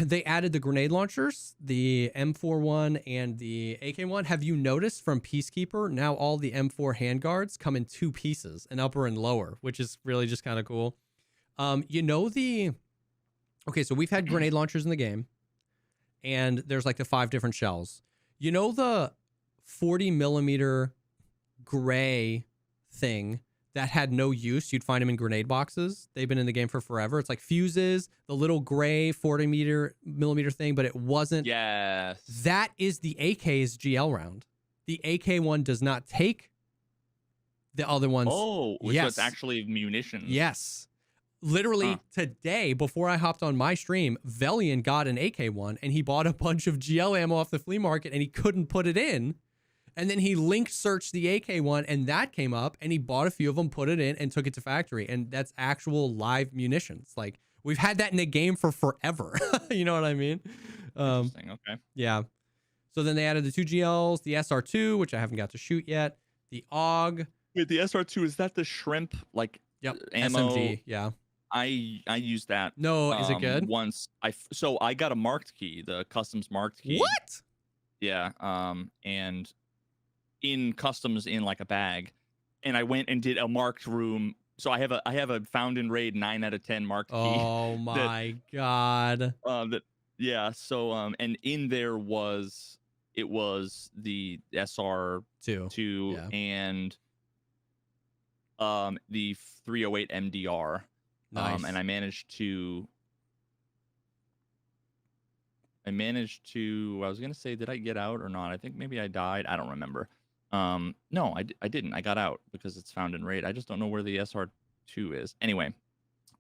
They added the grenade launchers, the M41 and the AK1. Have you noticed from Peacekeeper, now all the M4 handguards come in two pieces, an upper and lower, which is really just kind of cool. Okay, so we've had grenade launchers in the game, and there's like the 5 different shells. You know the 40 millimeter gray thing that had no use? You'd find them in grenade boxes. They've been in the game for forever. It's like fuses, the little gray 40 millimeter thing, but it wasn't. Yes. That is the AK's GL round. The AK1 does not take the other ones. Oh, yes. So it's actually munitions. Yes. Literally today, before I hopped on my stream, Velian got an AK1 and he bought a bunch of GL ammo off the flea market and he couldn't put it in. And then he link searched the AK one, and that came up, and he bought a few of them, put it in, and took it to factory. And that's actual live munitions. Like, we've had that in a game for forever. You know what I mean? Interesting. Okay. Yeah. So then they added the 2GLs, the SR2, which I haven't got to shoot yet, the AUG. Wait, the SR2, is that the shrimp like ammo? SMG, yeah. I used that. No, is it good? Once so I got a marked key, the customs marked key. What? Yeah. And in customs in like a bag, and I went and did a marked room. So I have a found in raid 9 out of 10 marked key. Oh my god. Yeah. So and in there was the SR2 Yeah. and the 308 MDR. Nice. And I managed to I was gonna say, did I get out or not? I think maybe I died. I don't remember. No, I didn't. I got out because it's found in raid. I just don't know where the SR2 is. Anyway,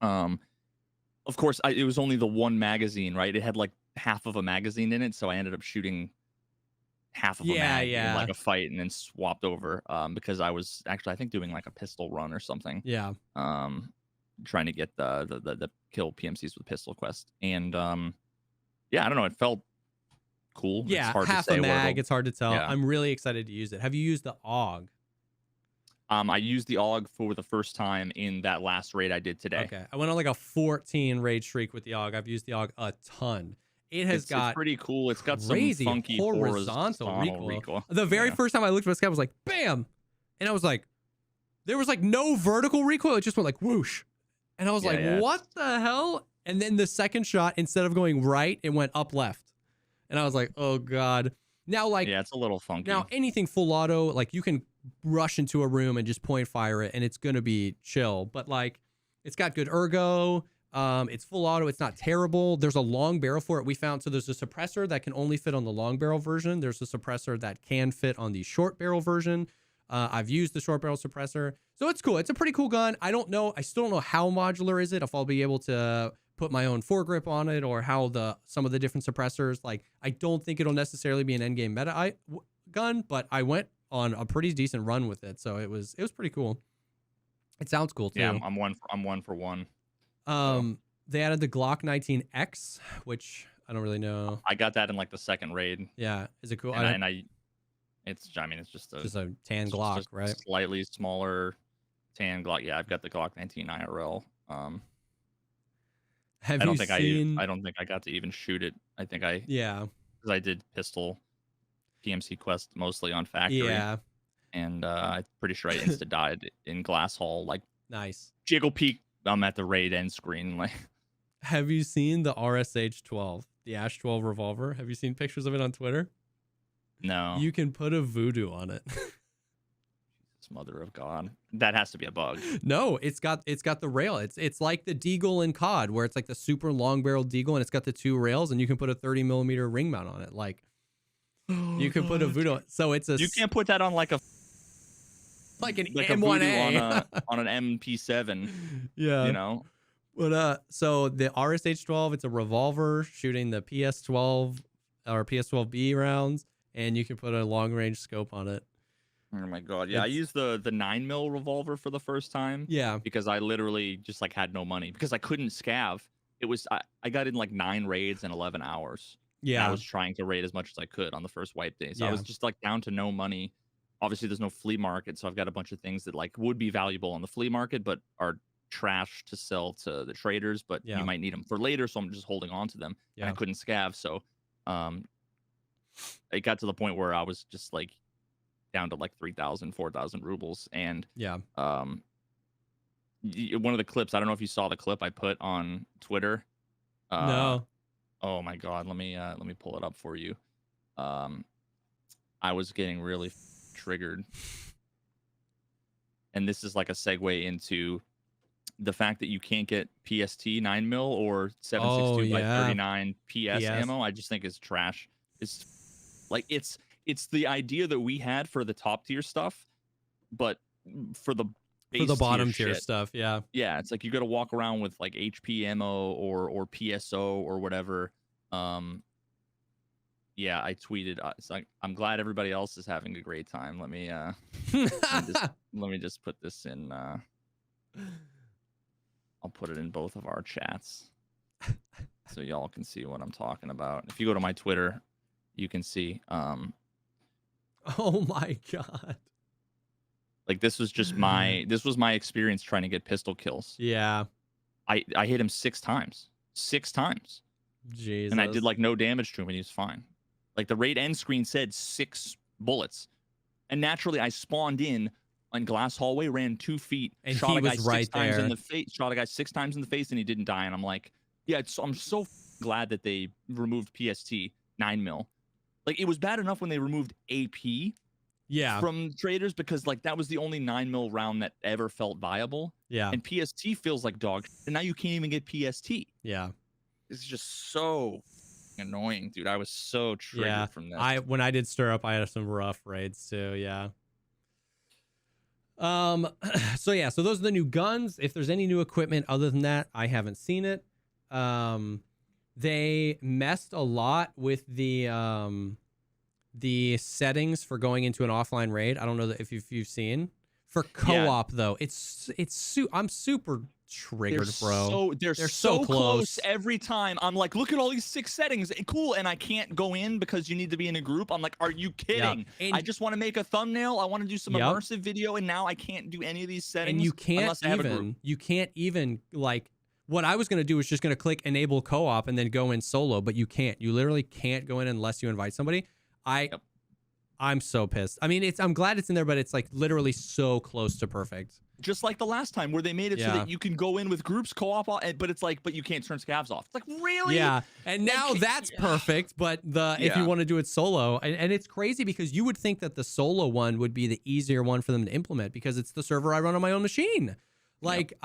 of course, it was only the one magazine, right? It had like half of a magazine in it, so I ended up shooting half of a mag in like a fight, and then swapped over because I was actually, I think, doing like a pistol run or something. Yeah. Trying to get the kill PMCs with pistol quest, and yeah, I don't know. It felt cool. Yeah, it's hard half to say a mag. It's hard to tell. Yeah. I'm really excited to use it. Have you used the AUG? I used the AUG for the first time in that last raid I did today. Okay, I went on like a 14 raid streak with the AUG. I've used the AUG a ton. It's pretty cool. It's got some funky horizontal recoil. The very first time I looked at my scout, I was like, bam, and I was like, there was like no vertical recoil. It just went like whoosh, and I was like, what the hell? And then the second shot, instead of going right, it went up left, and I was like, oh god. Now, like, yeah, it's a little funky. Now, anything full auto, like, you can rush into a room and just point fire it, and it's gonna be chill. But like, it's got good ergo. It's full auto. It's not terrible. There's a long barrel for it. We found, so there's a suppressor that can only fit on the long barrel version. There's a suppressor that can fit on the short barrel version. I've used the short barrel suppressor, so it's cool. It's a pretty cool gun. I don't know. I still don't know how modular is it. If I'll be able to put my own foregrip on it, or how some of the different suppressors. Like, I don't think it'll necessarily be an endgame meta gun, but I went on a pretty decent run with it, so it was pretty cool. It sounds cool too. Yeah, I'm one for one. They added the Glock 19X, which I don't really know. I got that in like the second raid. Yeah, is it cool? It's just a tan Glock, right? Slightly smaller tan Glock. Yeah, I've got the Glock 19 IRL. I don't think I got to even shoot it. I think because I did pistol PMC quest mostly on factory. Yeah. And I'm pretty sure I insta died in Glass Hall. Like, nice. Jiggle peek. I'm at the raid end screen. Like, have you seen the RSH-12, the Ash 12 revolver? Have you seen pictures of it on Twitter? No. You can put a voodoo on it. Mother of God, that has to be a bug. No, it's got the rail. It's like the Deagle in COD, where it's like the super long barrel Deagle, and it's got the two rails, and you can put a 30mm ring mount on it. Like, you can put a voodoo. So you can't put that on like an M1A on an MP7. Yeah, you know. But so the RSH-12, it's a revolver shooting the PS12 or PS12B rounds, and you can put a long range scope on it. Oh my god, yeah. I used the 9mm revolver for the first time. Yeah. Because I literally just like had no money because I couldn't scav. It was I got in like 9 raids in 11 hours. Yeah. I was trying to raid as much as I could on the first wipe day. So I was just like down to no money. Obviously there's no flea market, so I've got a bunch of things that like would be valuable on the flea market but are trash to sell to the traders, but you might need them for later, so I'm just holding on to them. And I couldn't scav, so it got to the point where I was just like down to like 3,000, 4,000 rubles. And one of the clips, I don't know if you saw the clip I put on Twitter. No. Oh my god, let me pull it up for you. I was getting really triggered, and this is like a segue into the fact that you can't get PST 9mm or 7.62 by 39 PS ammo. I just think is trash. It's like it's the idea that we had for the top tier stuff, but for the bottom tier stuff, yeah, it's like you got to walk around with like HP ammo or PSO or whatever. Yeah, I tweeted. It's like, I'm glad everybody else is having a great time. Let me let me just put this in. I'll put it in both of our chats so y'all can see what I'm talking about. If you go to my Twitter, you can see. Oh my god. Like this was my experience trying to get pistol kills. Yeah. I hit him 6 times. 6 times. Jesus. And I did like no damage to him and he was fine. Like the raid end screen said 6 bullets. And naturally I spawned in on glass hallway, ran 2 feet, and shot he a guy was 6 right times there. in the face, shot a guy 6 times in the face and he didn't die. And I'm like, yeah, I'm so glad that they removed PST 9mm. Like it was bad enough when they removed AP from traders because like that was the only 9mm round that ever felt viable. Yeah. And PST feels like dog and now you can't even get PST. Yeah. It's just so annoying, dude. I was so triggered from this. When I did stir up, I had some rough raids too. Yeah. So those are the new guns. If there's any new equipment other than that, I haven't seen it. They messed a lot with the settings for going into an offline raid. I don't know if you've seen for co-op though. I'm super triggered, bro. They're so close every time. I'm like, look at all these 6 settings, cool, and I can't go in because you need to be in a group. I'm like, are you kidding? I just want to make a thumbnail. I want to do some immersive video, and now I can't do any of these settings. And you can't even like. What I was gonna do was just gonna click enable co-op and then go in solo, but you can't. You literally can't go in unless you invite somebody. I'm so pissed. I mean, I'm glad it's in there, but it's like literally so close to perfect. Just like the last time where they made it so that you can go in with groups co-op, but it's like, but you can't turn scavs off. It's like, really? Yeah. And now that's perfect, but if you want to do it solo, and it's crazy because you would think that the solo one would be the easier one for them to implement because it's the server I run on my own machine. Like,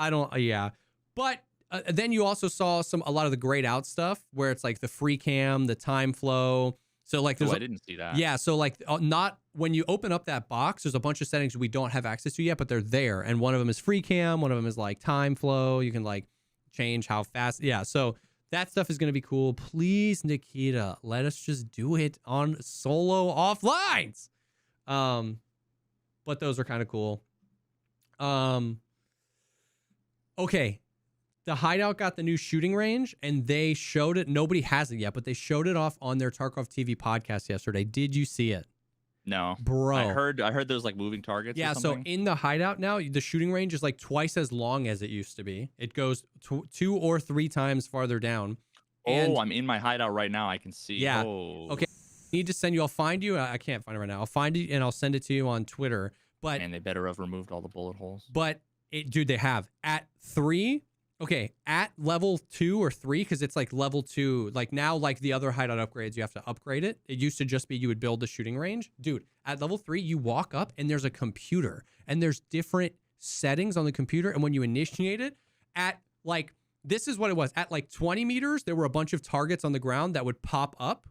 But then you also saw a lot of the grayed out stuff where it's like the free cam, the time flow. So like I didn't see that. Yeah, so like not when you open up that box, there's a bunch of settings we don't have access to yet, but they're there. And one of them is free cam, one of them is like time flow. You can like change how fast. Yeah, so that stuff is going to be cool. Please, Nikita, let us just do it on solo offlines. But those are kind of cool. Okay. The Hideout got the new shooting range, and they showed it. Nobody has it yet, but they showed it off on their Tarkov TV podcast yesterday. Did you see it? No, bro. I heard there's like moving targets. Yeah, or so in the Hideout now, the shooting range is like twice as long as it used to be. It goes 2 or 3 times farther down. And I'm in my Hideout right now. I can see. Yeah. Oh. Okay. I need to send you. I'll find you. I can't find it right now. I'll find it and I'll send it to you on Twitter. But and they better have removed all the bullet holes. But dude, they have at 3. Okay, at level 2 or 3, because it's like level 2. Like now, like the other Hideout upgrades, you have to upgrade it. It used to just be you would build the shooting range. Dude, at level 3, you walk up and there's a computer. And there's different settings on the computer. And when you initiate it, at like, this is what it was. At like 20 meters, there were a bunch of targets on the ground that would pop up.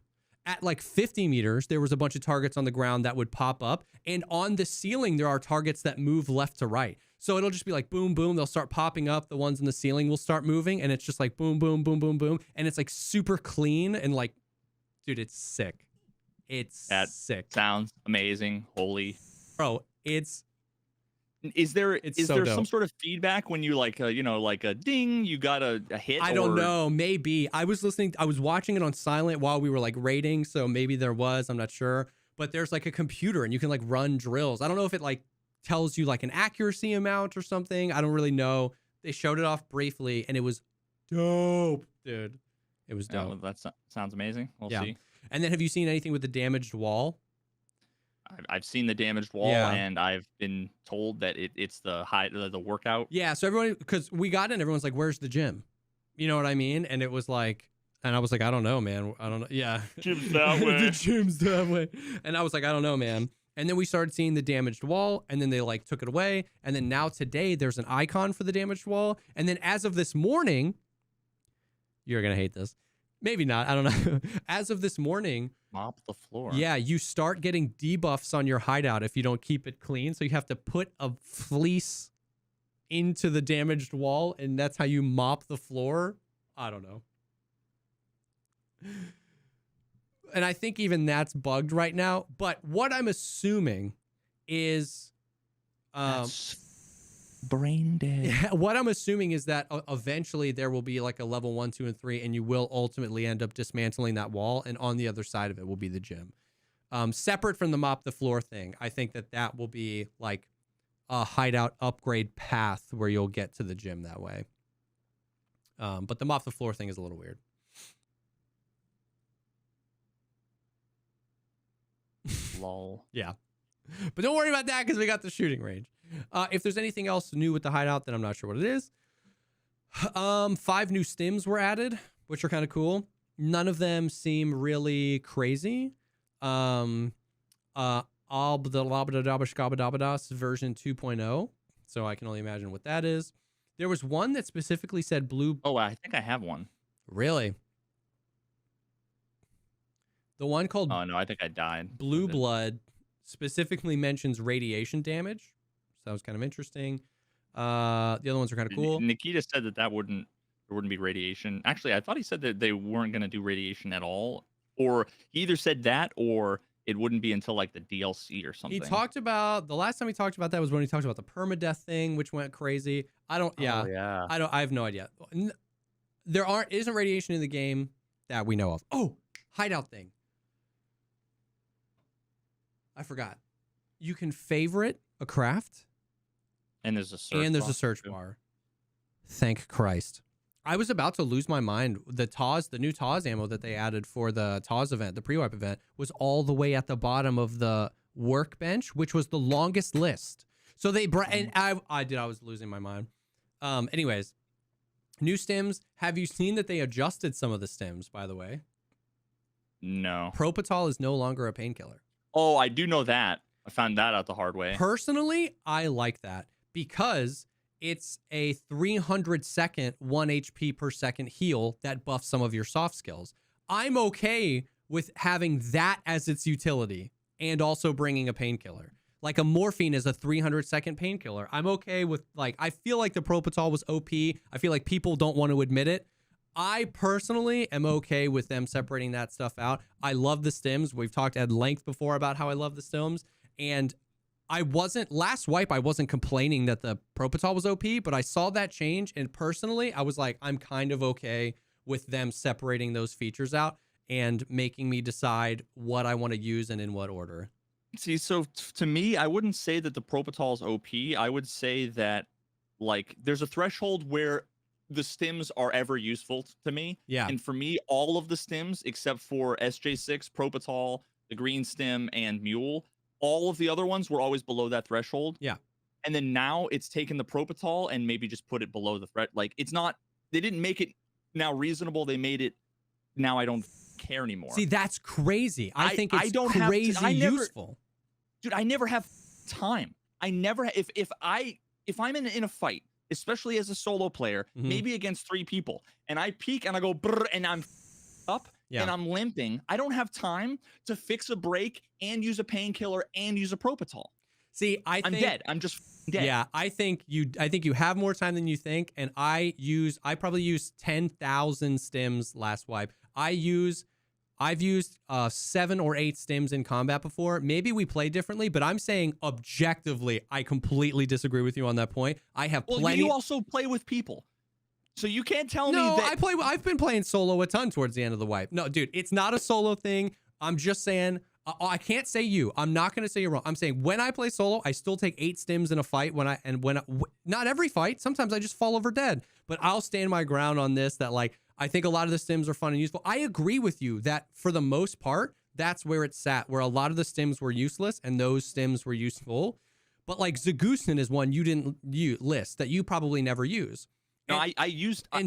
At like 50 meters, there was a bunch of targets on the ground that would pop up. And on the ceiling, there are targets that move left to right. So it'll just be like boom, boom. They'll start popping up. The ones in the ceiling will start moving. And it's just like boom, boom, boom, boom, boom. And it's like super clean. And like, dude, it's sick. It's sick. Sounds amazing. Holy. Bro, is there so some sort of feedback when you like, like a ding, you got a hit? I don't know. Maybe. I was watching it on silent while we were like raiding. So maybe there was, I'm not sure. But there's like a computer and you can like run drills. I don't know if it like tells you like an accuracy amount or something. I don't really know. They showed it off briefly and it was dope, dude. It was dope. Oh, that sounds amazing. We'll see. And then have you seen anything with the damaged wall? I've seen the damaged wall and I've been told that it's the workout. Yeah. So everyone, because we got in, everyone's like, where's the gym? You know what I mean? And it was like, and I was like, I don't know, man. I don't know. Yeah. Gym's that way. The gym's that way. And I was like, I don't know, man. And then we started seeing the damaged wall, and then they like took it away. And then now today there's an icon for the damaged wall. And then as of this morning, you're going to hate this. Maybe not. I don't know. As of this morning, mop the floor. Yeah, you start getting debuffs on your Hideout if you don't keep it clean. So you have to put a fleece into the damaged wall, and that's how you mop the floor. I don't know. And I think even that's bugged right now. But what I'm assuming is, That's brain dead. yeah, what I'm assuming is that eventually there will be like a level 1, 2, and 3, and you will ultimately end up dismantling that wall, and on the other side of it will be the gym. Separate from the mop the floor thing, I think that will be like a hideout upgrade path where you'll get to the gym that way. But the mop the floor thing is a little weird. Lol. Yeah. But don't worry about that because we got the shooting range. If there's anything else new with the hideout, then I'm not sure what it is. 5 new stims were added, which are kind of cool. None of them seem really crazy. Version 2.0. So I can only imagine what that is. There was one that specifically said blue. Oh, I think I have one. Really? The one called Oh no, I think I died. Blue Blood specifically mentions radiation damage. So that was kind of interesting. The other ones are kind of cool. Nikita said that there wouldn't be radiation. Actually, I thought he said that they weren't going to do radiation at all. Or he either said that or it wouldn't be until like the DLC or something. He talked about, the last time he talked about that was when he talked about the permadeath thing, which went crazy. I have no idea. There isn't radiation in the game that we know of. Oh, hideout thing. I forgot. You can favorite a craft. And there's a search bar. Thank Christ. I was about to lose my mind. The new TAWS ammo that they added for the TAWS event, the pre-wipe event, was all the way at the bottom of the workbench, which was the longest list. So they and I was losing my mind. Anyways, new stims. Have you seen that they adjusted some of the stims, by the way? No. Propital is no longer a painkiller. Oh, I do know that. I found that out the hard way. Personally, I like that because it's a 300-second 1 HP per second heal that buffs some of your soft skills. I'm okay with having that as its utility and also bringing a painkiller. Like a morphine is a 300-second painkiller. I'm okay with, like, I feel like the Propital was OP. I feel like people don't want to admit it. I personally am okay with them separating that stuff out. I love the stims. We've talked at length before about how I love the stims. And last wipe, I wasn't complaining that the Propital was OP, but I saw that change. And personally, I was like, I'm kind of okay with them separating those features out and making me decide what I want to use and in what order. See, so to me, I wouldn't say that the Propital is OP. I would say that, like, there's a threshold where the stims are ever useful to me. Yeah. And for me, all of the stims, except for SJ6, Propital, the Green Stim, and Mule, all of the other ones were always below that threshold. Yeah. And then now it's taken the Propital and maybe just put it below the threat. Like, it's not, they didn't make it now reasonable. They made it, now I don't care anymore. See, that's crazy. I think it's useful. Dude, I never have time. I never, if I'm in a fight, especially as a solo player, maybe against 3 people, and I peek and I go brr, and I'm up and I'm limping, I don't have time to fix a break and use a painkiller and use a Propital. See, I'm dead. I'm just dead. Yeah, I think you have more time than you think, and I probably used 10,000 stims last wipe. I've used 7 or 8 stims in combat before. Maybe we play differently, but I'm saying objectively, I completely disagree with you on that point. I have plenty. Well, you also play with people, so you can't tell me that. No, I've been playing solo a ton towards the end of the wipe. No, dude, it's not a solo thing. I'm just saying. I can't say you. I'm not going to say you're wrong. I'm saying when I play solo, I still take 8 stims in a fight. Not every fight. Sometimes I just fall over dead. But I'll stand my ground on this. That, like, I think a lot of the stims are fun and useful. I agree with you that for the most part, that's where it sat. Where a lot of the stims were useless and those stims were useful. But like Zagustin is one you didn't list that you probably never use. No, I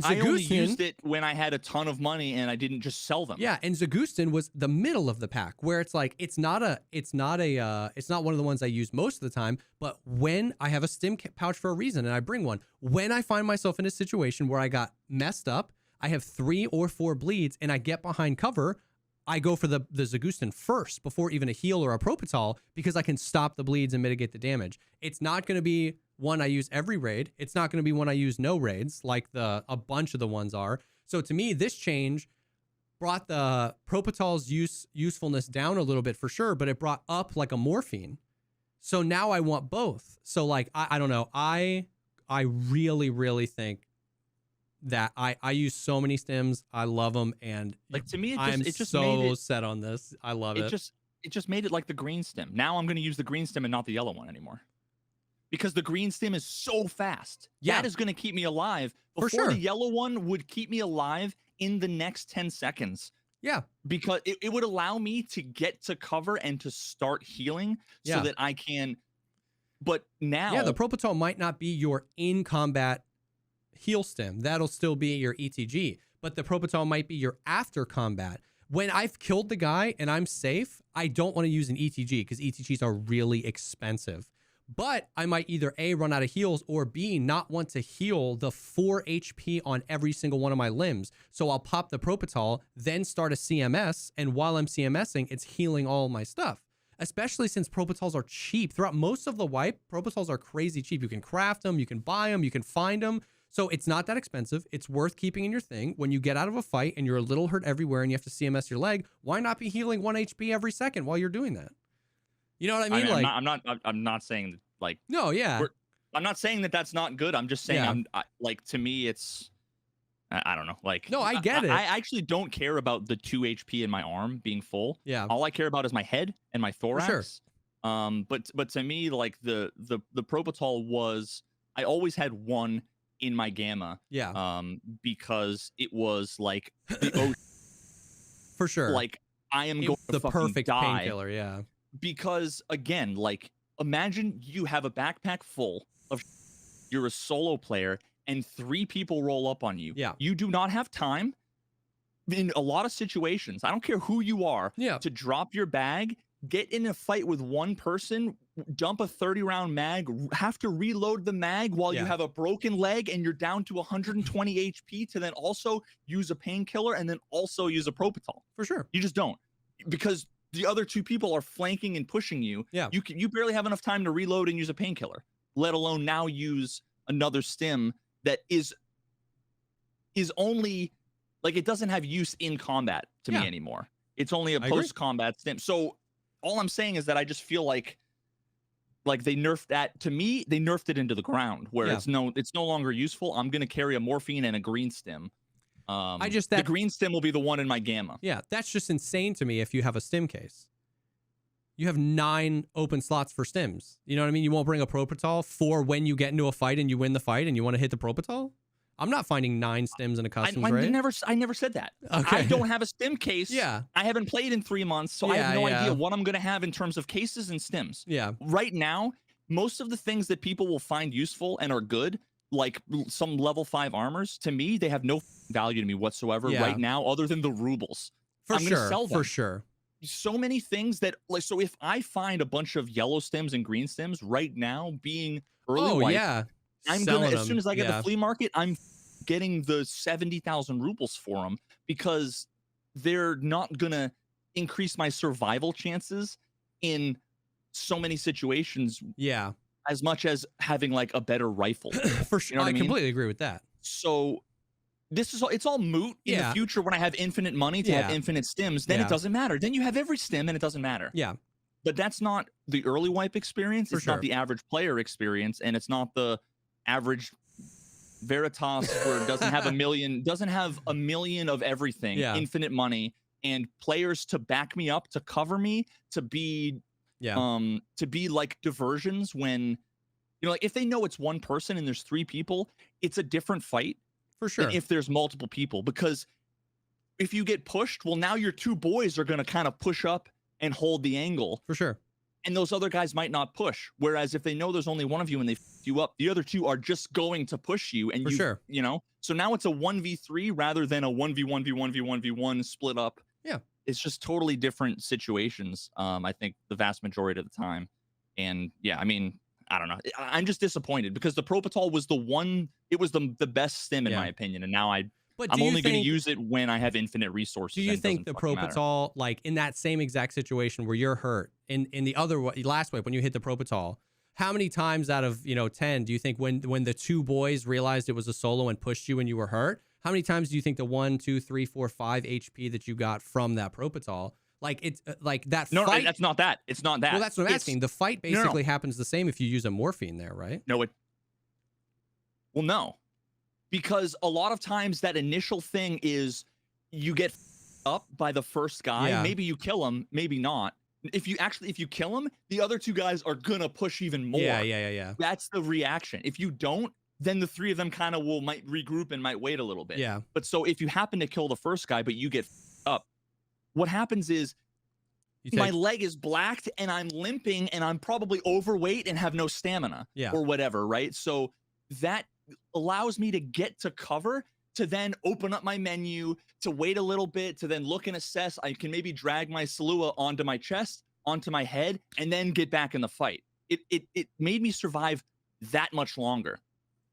only used it when I had a ton of money and I didn't just sell them. Yeah, and Zagustin was the middle of the pack, where it's like it's not one of the ones I use most of the time. But when I have a stim pouch for a reason and I bring one, when I find myself in a situation where I got messed up, I have 3 or 4 bleeds, and I get behind cover, I go for the Zagustin first before even a heal or a Propital because I can stop the bleeds and mitigate the damage. It's not going to be one I use every raid. It's not going to be one I use no raids like a bunch of the ones are. So to me, this change brought the Propitol's usefulness down a little bit for sure, but it brought up like a morphine. So now I want both. So like, I don't know. I really, really think that I use so many stims. I love them. And Like, to me, I'm it just so made it, set on this. I love it. it just made it like the green stim. Now I'm going to use the green stim and not the yellow one anymore. Because the green stim is so fast. Yeah. That is going to keep me alive. For Before sure. the yellow one would keep me alive in the next 10 seconds. Yeah. Because it would allow me to get to cover and to start healing so that I can. But now. Yeah, the Propitol might not be your in-combat heal stim. That'll still be your ETG. But the Propitol might be your after combat. When I've killed the guy and I'm safe, I don't want to use an ETG because ETGs are really expensive. But I might either A, run out of heals, or B, not want to heal the 4 HP on every single one of my limbs. So I'll pop the Propitol, then start a CMS, and while I'm CMSing, it's healing all my stuff. Especially since Propitols are cheap. Throughout most of the wipe, Propitols are crazy cheap. You can craft them, you can buy them, you can find them. So it's not that expensive. It's worth keeping in your thing. When you get out of a fight and you're a little hurt everywhere and you have to CMS your leg, why not be healing 1 HP every second while you're doing that? You know what I mean? Like, I'm not saying that, like, no, yeah. I'm not saying that that's not good. I'm just saying like, to me, it's, I don't know. Like, no, I get it. I actually don't care about the 2 HP in my arm being full. Yeah. All I care about is my head and my thorax. For sure. But to me, like, the Propitol was, I always had one in my gamma. Yeah. Because it was like the for sure. Like, I am going to the fucking perfect die. painkiller. Yeah. Because again, like, imagine you have a backpack full of, you're a solo player, and 3 people roll up on you. Yeah. You do not have time in a lot of situations. I don't care who you are. Yeah. To drop your bag, get in a fight with one person, dump a 30-round mag, have to reload the mag while you have a broken leg and you're down to 120 HP to then also use a painkiller and then also use a Propitol. For sure. You just don't, because the other 2 people are flanking and pushing you. Yeah. You barely have enough time to reload and use a painkiller, let alone now use another stim that is only, like, it doesn't have use in combat to me anymore. It's only a post-combat stim. So all I'm saying is that I just feel like they nerfed that. To me, they nerfed it into the ground where it's no longer useful. I'm going to carry a morphine and a green stim. The green stim will be the one in my gamma. Yeah, that's just insane to me. If you have a stim case, you have 9 open slots for stims. You know what I mean? You won't bring a Propitol for when you get into a fight and you win the fight and you want to hit the Propitol. I'm not finding 9 stims in a customs raid. I never said that. Okay. I don't have a stim case. Yeah. I haven't played in 3 months, so I have no idea what I'm going to have in terms of cases and stims. Yeah. Right now, most of the things that people will find useful and are good, like some level 5 armors, to me, they have no value to me whatsoever right now, other than the rubles. I'm gonna sell them. For sure. So many things that, like, so if I find a bunch of yellow stims and green stims right now being early white, I'm gonna, as soon as I get the flea market, I'm getting the 70,000 rubles for them, because they're not gonna increase my survival chances in so many situations. Yeah. As much as having, like, a better rifle. For sure. You know what I mean? Completely agree with that. So it's all moot in the future when I have infinite money to have infinite stims. Then it doesn't matter. Then you have every stim and it doesn't matter. Yeah. But that's not the early wipe experience. It's not the average player experience, and it's not the average Veritas where it doesn't have a million of everything, infinite money, and players to back me up, to cover me, to be like diversions when, you know, like, if they know it's one person and there's 3 people, it's a different fight. For sure. Than if there's multiple people, because if you get pushed, well, now your 2 boys are going to kind of push up and hold the angle. For sure. And those other guys might not push. Whereas if they know there's only one of you and they f you up, the other 2 are just going to push you. And you know, so now it's a 1v3 rather than a 1v1v1v1v1 split up. Yeah. It's just totally different situations. I think the vast majority of the time. And yeah, I mean, I don't know. I'm just disappointed because the Propitol was the one, it was the best stim in my opinion. And now I'm only going to use it when I have infinite resources. Do you think the Propitol, like, in that same exact situation where you're hurt, in the other last wipe when you hit the Propitol, how many times out of 10 do you think when the 2 boys realized it was a solo and pushed you and you were hurt, how many times do you think the 1, 2, 3, 4, 5 HP that you got from that Propital, like it's like that No, fight? that's not that. It's not that. Well, that's what I'm asking. The fight No, no. basically happens the same if you use a morphine there, right? No, well, no, because a lot of times that initial thing is you get up by the first guy. Yeah. Maybe you kill him, maybe not. If you kill him, the other two guys are gonna push even more. Yeah. That's the reaction. If you don't, then the three of them kind of might regroup and might wait a little bit. Yeah. But so if you happen to kill the first guy, but you get up, what happens is my leg is blacked and I'm limping and I'm probably overweight and have no stamina or whatever, right? So that allows me to get to cover, to then open up my menu, to wait a little bit, to then look and assess. I can maybe drag my Salua onto my chest, onto my head, and then get back in the fight. It made me survive that much longer.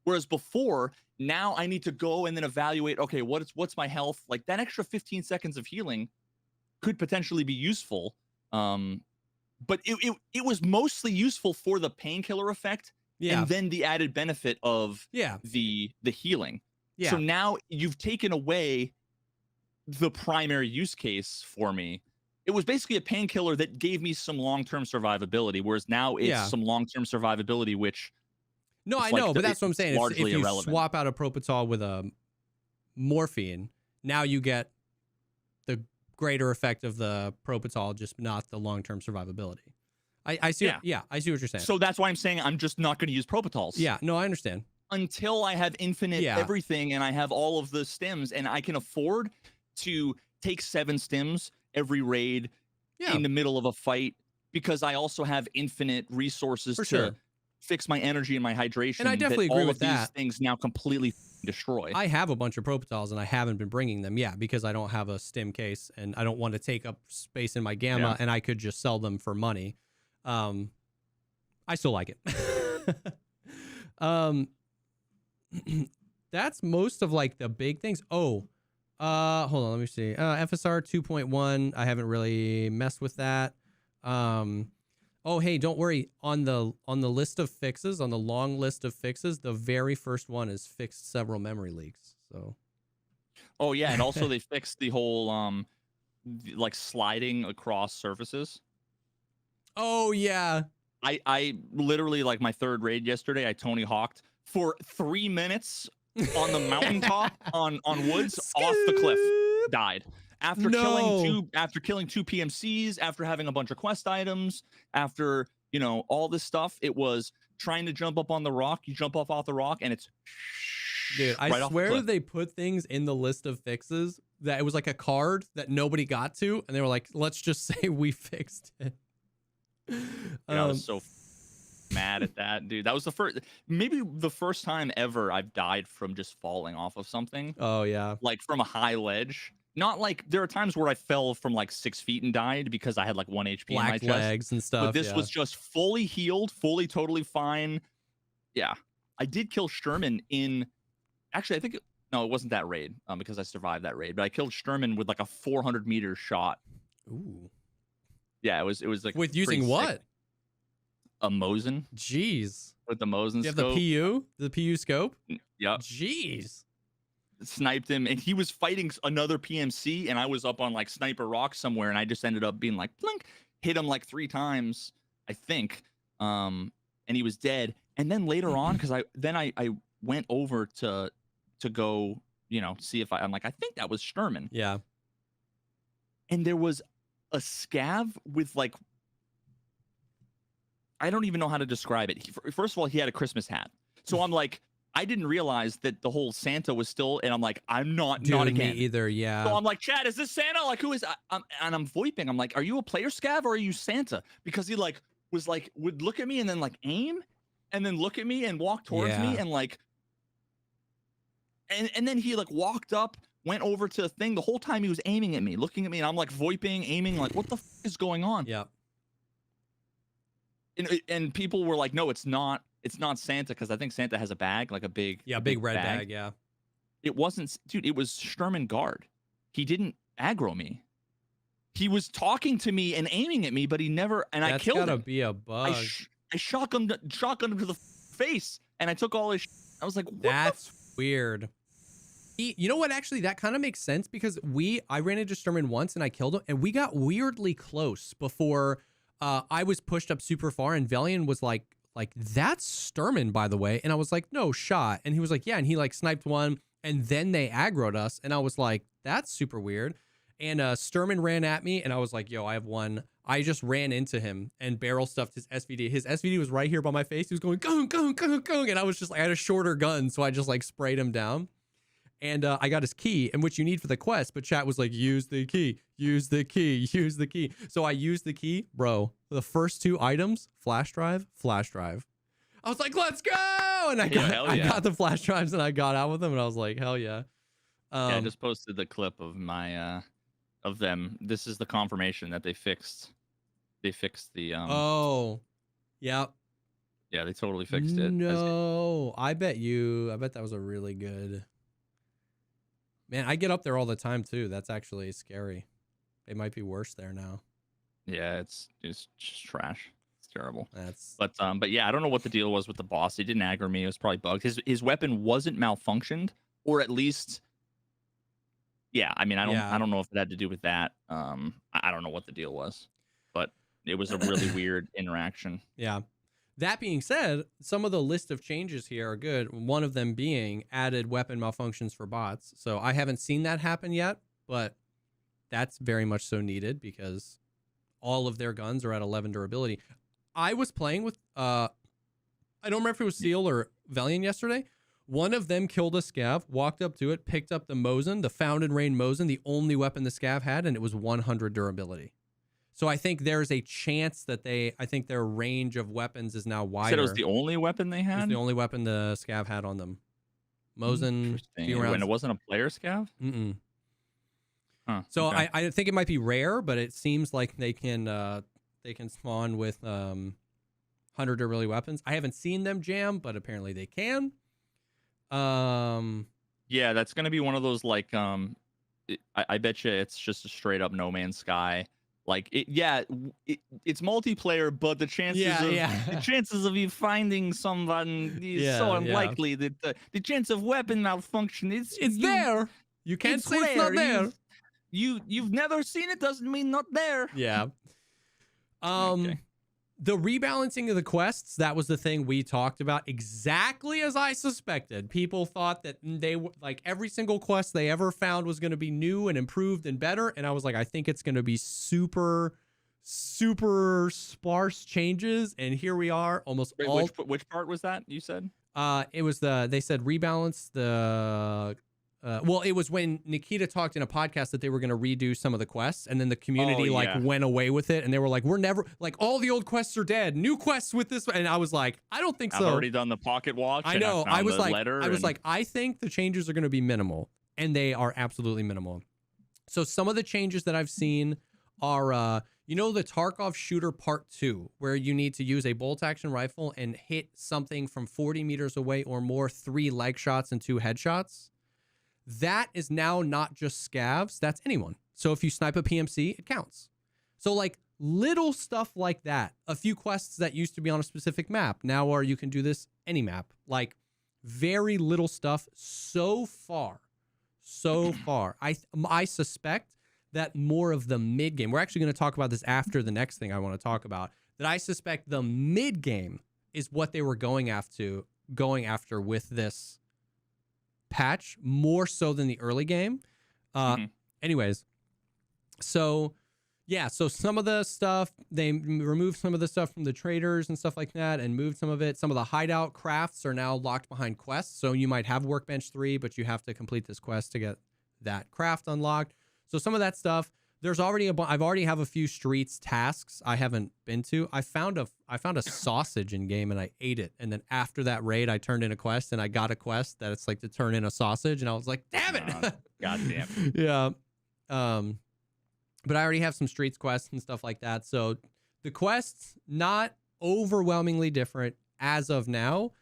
Whereas before, now I need to go and then evaluate, okay, what's my health? Like that extra 15 seconds of healing could potentially be useful. But it was mostly useful for the painkiller effect and then the added benefit of the healing. So now you've taken away the primary use case for me. It was basically a painkiller that gave me some long-term survivability, whereas now it's some long-term survivability, which no, I know, but that's what I'm saying. Largely if you irrelevant. swap out a Propital with a morphine, now you get the greater effect of the Propital, just not the long-term survivability. I see. Yeah, I see what you're saying. So that's why I'm saying I'm just not going to use Propitals. Yeah, no, I understand. Until I have infinite everything and I have all of the stims and I can afford to take 7 stims every raid in the middle of a fight, because I also have infinite resources to fix my energy and my hydration. And I definitely agree with that. These things now completely destroy. I have a bunch of Propitals and I haven't been bringing them, because I don't have a stim case and I don't want to take up space in my gamma, and I could just sell them for money. I still like it. That's most of like the big things. Hold on, let me see. FSR 2.1. I haven't really messed with that. Oh, hey, don't worry. On the list of fixes, on the long list of fixes, the very first one is fixed several memory leaks. So. Oh yeah, and also they fixed the whole like sliding across surfaces. Oh yeah. I literally, like my third raid yesterday, I Tony Hawked for 3 minutes on the mountaintop on woods off the cliff. Died. After killing two PMCs, after having a bunch of quest items, after, all this stuff, it was trying to jump up on the rock. You jump off the rock and it's dude, I swear they put things in the list of fixes that it was like a card that nobody got to, and they were like, let's just say we fixed it. I was so mad at that, dude. That was maybe the first time ever I've died from just falling off of something. Oh yeah. Like from a high ledge. Not like, there are times where I fell from like 6 feet and died because I had like 1 HP in my chest. Legs and stuff. But this was just fully healed, fully totally fine. Yeah. I did kill Sturman actually, I think no, it wasn't that raid, because I survived that raid, but I killed Sturman with like a 400-meter shot. Ooh. Yeah, it was like with using what? Sick. A Mosin. Jeez. With the Mosin you scope. You have the PU scope? Yep. Jeez. Sniped him, and he was fighting another PMC, and I was up on like Sniper Rock somewhere, and I just ended up being like, plink, hit him like 3 times, I think, and he was dead. And then later on, because I went over to go, see if I'm like, I think that was Sturman. Yeah. And there was a scav with like, I don't even know how to describe it. First of all, he had a Christmas hat, so I'm like, I didn't realize that the whole Santa was still, and I'm like, I'm not again. Me either, yeah. So I'm like, Chad, is this Santa? Like, who is? And I'm VoIPing. I'm like, are you a player scav or are you Santa? Because he would look at me and then like aim, and then look at me and walk towards me and like, and then he like walked up, went over to the thing. The whole time he was aiming at me, looking at me, and I'm like VoIPing, aiming, like, what the is going on? Yeah. And people were like, no, it's not Santa, because I think Santa has a bag, like a big red bag. Yeah. It wasn't, dude. It was Sturman Guard. He didn't aggro me. He was talking to me and aiming at me, but he never. And I killed him. That's gotta be a bug. I shotgunned him to the face, and I took all his. I was like, what? That's weird. You know what? Actually, that kind of makes sense because I ran into Sturman once and I killed him, and we got weirdly close before I was pushed up super far, and Velian was like that's Sturman, by the way, and I was like, no shot, and he was like, yeah, and he like sniped one, and then they aggroed us, and I was like, that's super weird, and Sturman ran at me, and I was like, yo, I have one. I just ran into him and barrel stuffed his SVD. His SVD was right here by my face. He was going gung gung gung gung, and I was just like, I had a shorter gun, so I just like sprayed him down. And I got his key, and which you need for the quest, but chat was like, use the key, use the key, use the key. So I used the key, bro. The first 2 items, flash drive, flash drive. I was like, let's go! And I got the flash drives, and I got out with them, and I was like, hell yeah. Yeah, I just posted the clip of my of them. This is the confirmation that they fixed. They fixed the Oh, yeah. Yeah, they totally fixed it. No, I bet that was a really good. Man, I get up there all the time too. That's actually scary. It might be worse there now. Yeah, it's just trash. It's terrible. That's but yeah, I don't know what the deal was with the boss. He didn't aggro me. It was probably bugged. His weapon wasn't malfunctioned, or at least, yeah. I mean, I don't know if it had to do with that. I don't know what the deal was, but it was a really weird interaction. Yeah. That being said, some of the list of changes here are good. One of them being added weapon malfunctions for bots. So I haven't seen that happen yet, but that's very much so needed because all of their guns are at 11 durability. I was playing with, I don't remember if it was Seal or Valiant yesterday. One of them killed a scav, walked up to it, picked up the Mosin, the Found in Rain Mosin, the only weapon the scav had, and it was 100 durability. So I think there's a chance that I think their range of weapons is now wider. You said it was the only weapon they had? It was the only weapon the scav had on them. Mosin, when it wasn't a player scav? Mm-mm. Huh, so okay. I think it might be rare, but it seems like they can spawn with 100 durability weapons. I haven't seen them jam, but apparently they can. Yeah, that's gonna be one of those like I bet you it's just a straight up No Man's Sky. Like it's multiplayer, but the chances of you finding someone is so unlikely that the chance of weapon malfunction is there. You can't say it's not there. You've never seen it doesn't mean not there. Yeah. Okay. The rebalancing of the quests, that was the thing we talked about, exactly as I suspected. People thought that they like every single quest they ever found was going to be new and improved and better. And I was like, I think it's going to be super, super sparse changes. And here we are, almost all. Which part was that you said? It was they said rebalance the. Well, it was when Nikita talked in a podcast that they were going to redo some of the quests, and then the community went away with it, and they were like, "We're never like all the old quests are dead. New quests with this," and I was like, "I don't think so." I've already done the pocket watch. I know. I was like, I think the changes are going to be minimal, and they are absolutely minimal. So some of the changes that I've seen are, the Tarkov shooter part 2, where you need to use a bolt action rifle and hit something from 40 meters away or more, 3 leg shots and 2 headshots. That is now not just scavs, that's anyone. So if you snipe a PMC, it counts. So like little stuff like that. A few quests that used to be on a specific map now are you can do this any map. Like very little stuff so far. I suspect that more of the mid game. We're actually going to talk about this after the next thing I want to talk about. That I suspect the mid game is what they were going after with this patch more so than the early game. Anyways, so some of the stuff, they removed some of the stuff from the traders and stuff like that and moved some of it. Some of the hideout crafts are now locked behind quests. So you might have Workbench 3, but you have to complete this quest to get that craft unlocked. So some of that stuff, there's already I've already have a few streets tasks I haven't been to. I found a sausage in game and I ate it. And then after that raid, I turned in a quest and I got a quest that it's like to turn in a sausage. And I was like, damn it. God damn. Yeah. But I already have some streets quests and stuff like that. So the quests, not overwhelmingly different as of now.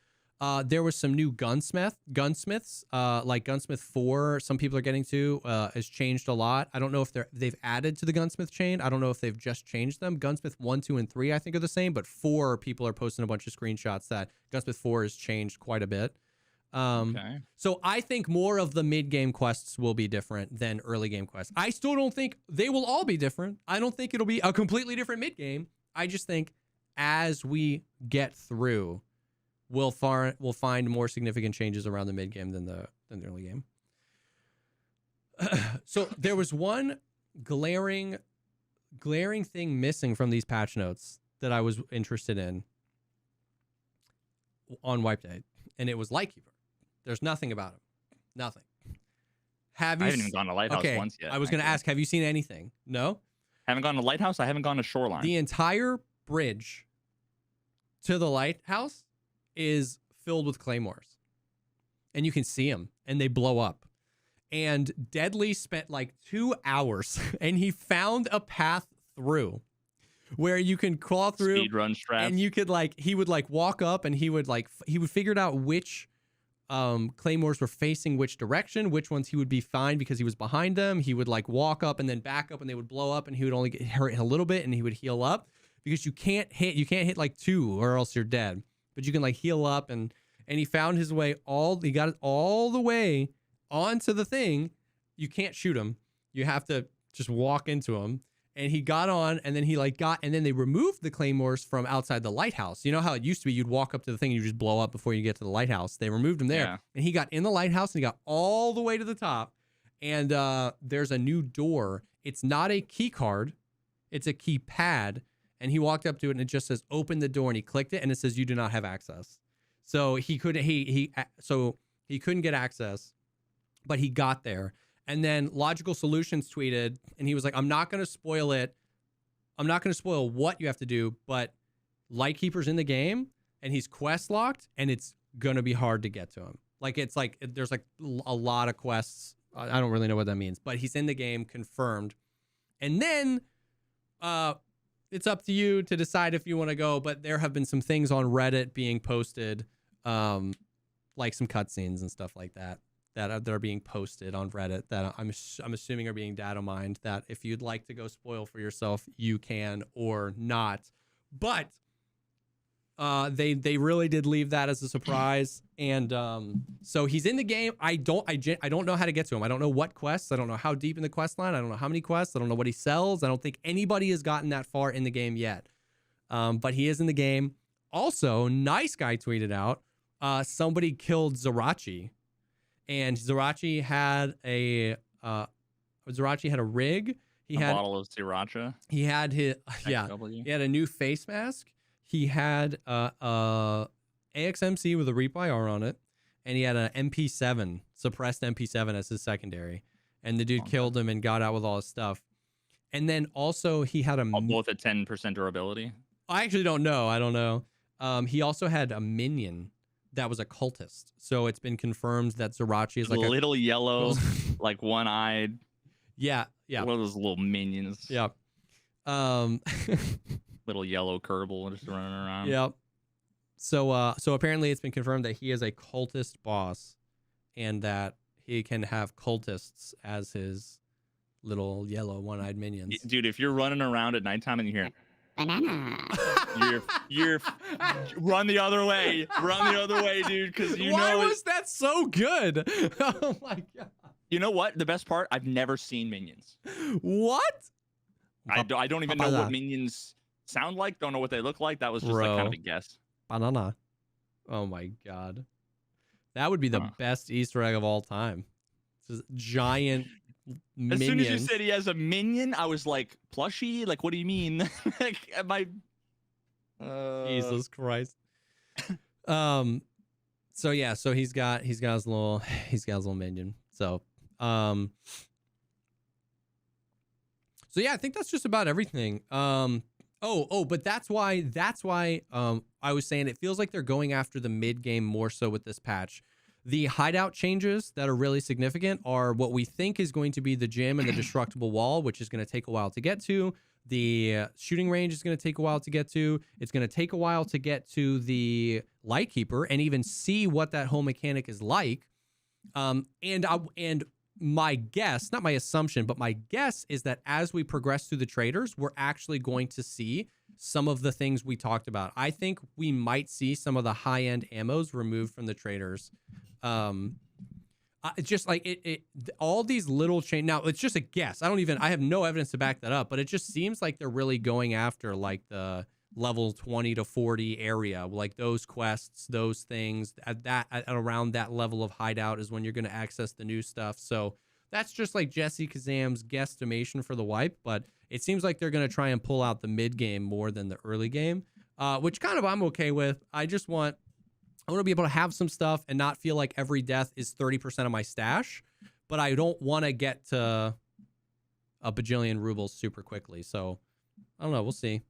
There was some new gunsmiths, like Gunsmith 4, some people are getting to, has changed a lot. I don't know if they've added to the gunsmith chain. I don't know if they've just changed them. Gunsmith 1, 2, and 3, I think are the same, but 4 people are posting a bunch of screenshots that Gunsmith 4 has changed quite a bit. Okay. So I think more of the mid-game quests will be different than early game quests. I still don't think they will all be different. I don't think it'll be a completely different mid-game. I just think as we get through, we'll find more significant changes around the mid-game than the early game. So there was one glaring thing missing from these patch notes that I was interested in on Wipe Day, and it was Lightkeeper. There's nothing about him. Nothing. I haven't even gone to Lighthouse once yet. I was going to ask, have you seen anything? No? Haven't gone to Lighthouse. I haven't gone to Shoreline. The entire bridge to the Lighthouse is filled with claymores. And you can see them, and they blow up. And Deadly spent like 2 hours, and he found a path through where you can crawl through. Speed run strap. And you could he would walk up, and he would figure out which claymores were facing which direction, which ones he would be fine because he was behind them. He would walk up and then back up, and they would blow up, and he would only get hurt a little bit, and he would heal up because you can't hit like 2 or else you're dead. But you can heal up, and he found his way he got it all the way onto the thing. You can't shoot him. You have to just walk into him. And he got on, and then and then they removed the claymores from outside the lighthouse. You know how it used to be you'd walk up to the thing and you just blow up before you get to the lighthouse. They removed him there. Yeah. And he got in the lighthouse, and he got all the way to the top. And there's a new door. It's not a key card. It's a keypad. And he walked up to it, and it just says, open the door. And he clicked it, and it says, you do not have access. So he couldn't get access, but he got there. And then Logical Solutions tweeted, and he was like, I'm not going to spoil it. I'm not going to spoil what you have to do, but Lightkeeper's in the game, and he's quest locked, and it's going to be hard to get to him. There's a lot of quests. I don't really know what that means, but he's in the game, confirmed. And then it's up to you to decide if you want to go, but there have been some things on Reddit being posted, like some cutscenes and stuff like that. That are being posted on Reddit that I'm assuming are being data mined, that if you'd like to go spoil for yourself, you can or not. But they really did leave that as a surprise. And so he's in the game. I don't know how to get to him. I don't know what quests. I don't know how deep in the quest line. I don't know how many quests. I don't know what he sells. I don't think anybody has gotten that far in the game yet. But he is in the game. Also, Nice Guy tweeted out, somebody killed Zerachi. And Zerachi had a rig. He had a bottle of Sriracha. He had his He had a new face mask. He had AXMC with a Reap IR on it, and he had an MP7, suppressed MP7 as his secondary. And the dude killed him and got out with all his stuff. And then also he had both at 10% durability. I actually don't know. I don't know. He also had a minion that was a cultist. So it's been confirmed that Zerachi is like a little yellow, like one-eyed. Yeah. One of those little minions. Yep. Little yellow Kerbal just running around. Yep. So apparently it's been confirmed that he is a cultist boss, and that he can have cultists as his little yellow one-eyed minions. Dude, if you're running around at nighttime and you hear banana, you're run the other way, dude, because why was that so good? Oh my god! You know what? The best part, I've never seen minions. What? I don't even know what minions sound like. Don't know what they look like. That was just kind of a guess. Banana. Oh my god, that would be the best Easter egg of all time. It's just giant. As soon as you said he has a minion, I was like, plushie? Like, what do you mean? Like, am I... Jesus Christ. So yeah, so he's got his little minion. So yeah, I think that's just about everything. But that's why I was saying it feels like they're going after the mid game more so with this patch. The hideout changes that are really significant are what we think is going to be the gym and the destructible wall, which is going to take a while to get to. The shooting range is going to take a while to get to. It's going to take a while to get to the Lightkeeper and even see what that whole mechanic is like. And my guess, not my assumption, but my guess is that as we progress through the traders, we're actually going to see some of the things we talked about. I think we might see some of the high-end ammos removed from the traders It's just like all these little change. Now it's just a guess. I have no evidence to back that up, but it just seems like they're really going after like the level 20 to 40 area, like those quests, those things at around that level of hideout is when you're going to access the new stuff. So that's just like Jesse Kazam's guesstimation for the wipe, but it seems like they're going to try and pull out the mid game more than the early game, which kind of I'm okay with. I want to be able to have some stuff and not feel like every death is 30% of my stash, but I don't want to get to a bajillion rubles super quickly. So I don't know. We'll see.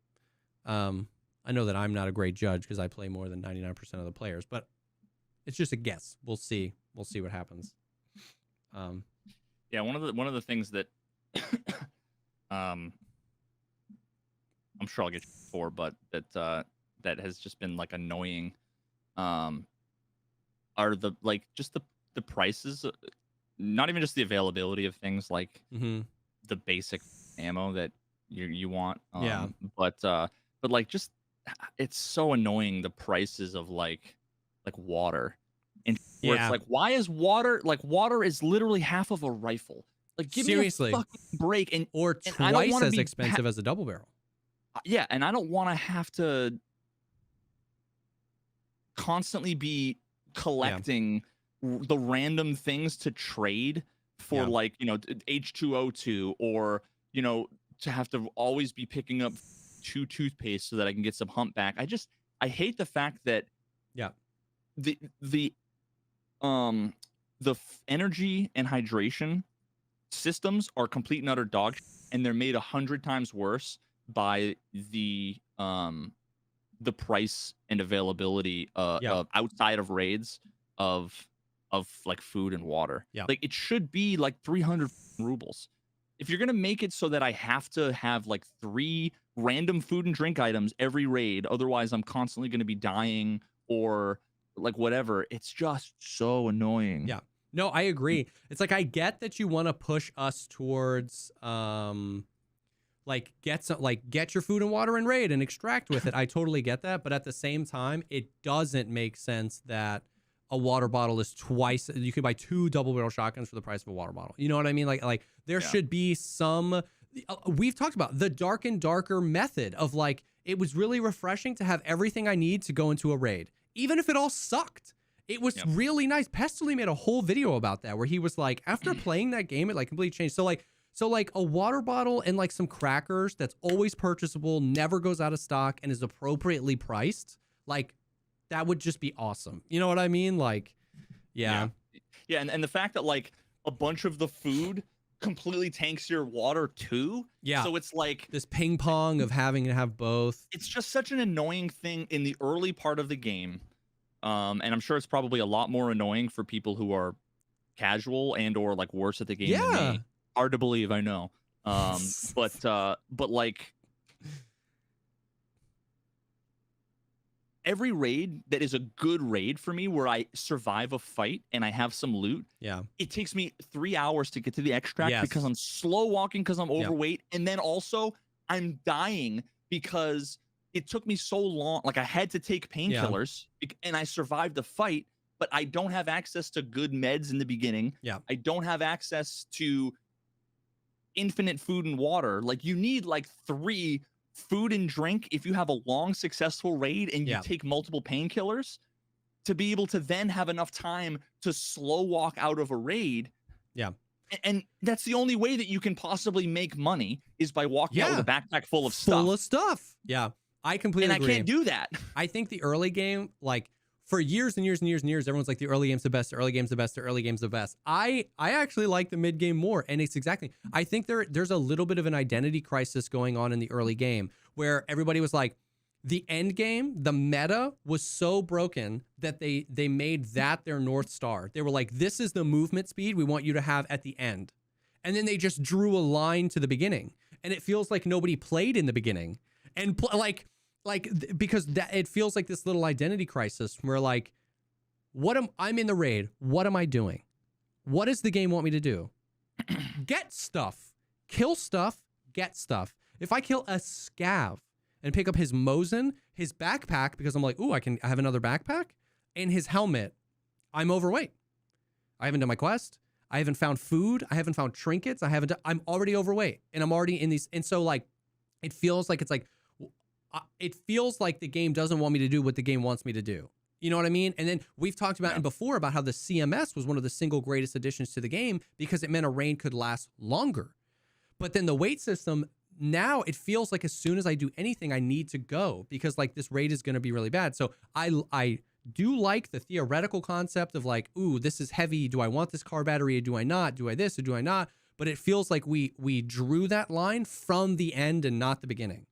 I know that I'm not a great judge because I play more than 99% of the players, but it's just a guess. We'll see. We'll see what happens. Yeah, one of the things that I'm sure I'll get for, but that has just been like annoying. Are the like just the prices, not even just the availability of things like the basic ammo that you want. But like just it's so annoying the prices of like water. And where it's like, why is water is literally half of a rifle? Like, give me a fucking break. Or twice as expensive as a double barrel. Yeah, and I don't want to have to constantly be collecting the random things to trade for like, H2O2, or, to have to always be picking up 2 toothpaste so that I can get some humpback. I hate the fact that the energy and hydration systems are complete and utter dog shit, and they're made 100 times worse by the price and availability of outside of raids of like food and water. Like it should be like 300 rubles. If you're gonna make it so that I have to have like 3 random food and drink items every raid, otherwise I'm constantly gonna be dying or like whatever, it's just so annoying. Yeah. No, I agree. It's like I get that you want to push us towards get your food and water in raid and extract with it. I totally get that, but at the same time, it doesn't make sense that a water bottle is twice. You can buy 2 double barrel shotguns for the price of a water bottle. You know what I mean? Like there should be some. We've talked about the dark and darker method of like it was really refreshing to have everything I need to go into a raid, even if it all sucked. It was really nice. Pestily made a whole video about that where he was like, after playing that game, it like completely changed. So like a water bottle and like some crackers that's always purchasable, never goes out of stock, and is appropriately priced. Like that would just be awesome. You know what I mean? Like, yeah. And the fact that like a bunch of the food completely tanks your water too. Yeah. So it's like this ping pong of having to have both. It's just such an annoying thing in the early part of the game. And I'm sure it's probably a lot more annoying for people who are casual and or like worse at the game than me. Hard to believe, I know. But like every raid that is a good raid for me where I survive a fight and I have some loot, it takes me 3 hours to get to the extract because I'm slow walking because I'm overweight, and then also I'm dying because it took me so long. Like I had to take painkillers and I survived the fight, but I don't have access to good meds in the beginning. I don't have access to infinite food and water. Like you need like 3 food and drink if you have a long successful raid and you take multiple painkillers to be able to then have enough time to slow walk out of a raid. And that's the only way that you can possibly make money is by walking out with a backpack full of stuff. I completely agree. I can't do that. I think the early game, like for years and years and years and years, everyone's like the early game's the best, the early game's the best, the early game's the best. I actually like the mid game more. And it's exactly, I think there's a little bit of an identity crisis going on in the early game where everybody was like, the end game, the meta was so broken that they made that their North Star. They were like, this is the movement speed we want you to have at the end. And then they just drew a line to the beginning. And it feels like nobody played in the beginning. And because that it feels like this little identity crisis where like, I'm in the raid. What am I doing? What does the game want me to do? Get stuff, kill stuff, get stuff. If I kill a scav and pick up his Mosin, his backpack, because I'm like, ooh, I have another backpack, and his helmet, I'm overweight. I haven't done my quest. I haven't found food. I haven't found trinkets. I'm already overweight and I'm already in these. And so like, it feels like it feels like the game doesn't want me to do what the game wants me to do. You know what I mean? And then we've talked about before about how the CMS was one of the single greatest additions to the game because it meant a raid could last longer. But then the weight system, now it feels like as soon as I do anything, I need to go because like this raid is going to be really bad. So I do like the theoretical concept of like, ooh, this is heavy. Do I want this car battery? Or do I not? Do I this or do I not? But it feels like we drew that line from the end and not the beginning.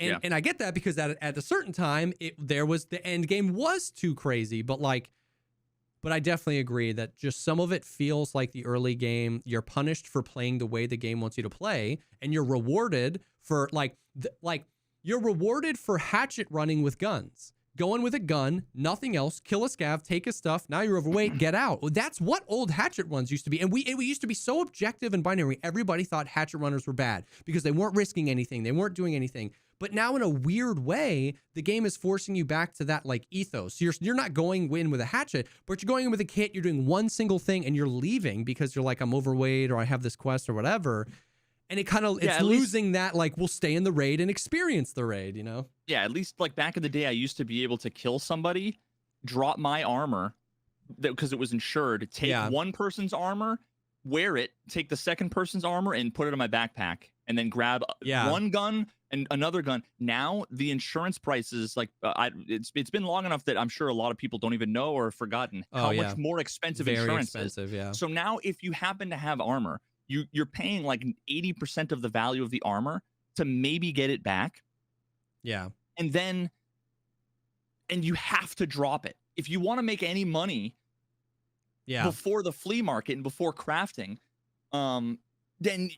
And I get that because at a certain time, the end game was too crazy. But I definitely agree that just some of it feels like the early game. You're punished for playing the way the game wants you to play, and you're rewarded for you're rewarded for hatchet running with guns. Going with a gun, nothing else, kill a scav, take his stuff, now you're overweight, get out. That's what old hatchet runs used to be. And we used to be so objective and binary. Everybody thought hatchet runners were bad because they weren't risking anything. They weren't doing anything. But now in a weird way, the game is forcing you back to that like ethos. You're not going in with a hatchet, but you're going in with a kit. You're doing one single thing and you're leaving because you're like, I'm overweight or I have this quest or whatever. And it's losing that, like, we'll stay in the raid and experience the raid, you know? Yeah, at least, like, back in the day, I used to be able to kill somebody, drop my armor, because it was insured, take one person's armor, wear it, take the second person's armor, and put it in my backpack, and then grab one gun and another gun. Now, the insurance prices, like, it's been long enough that I'm sure a lot of people don't even know or have forgotten how much more expensive insurance is. Yeah. So now, if you happen to have armor, you're paying like 80% of the value of the armor to maybe get it back. Yeah. And you have to drop it. If you want to make any money before the flea market and before crafting, then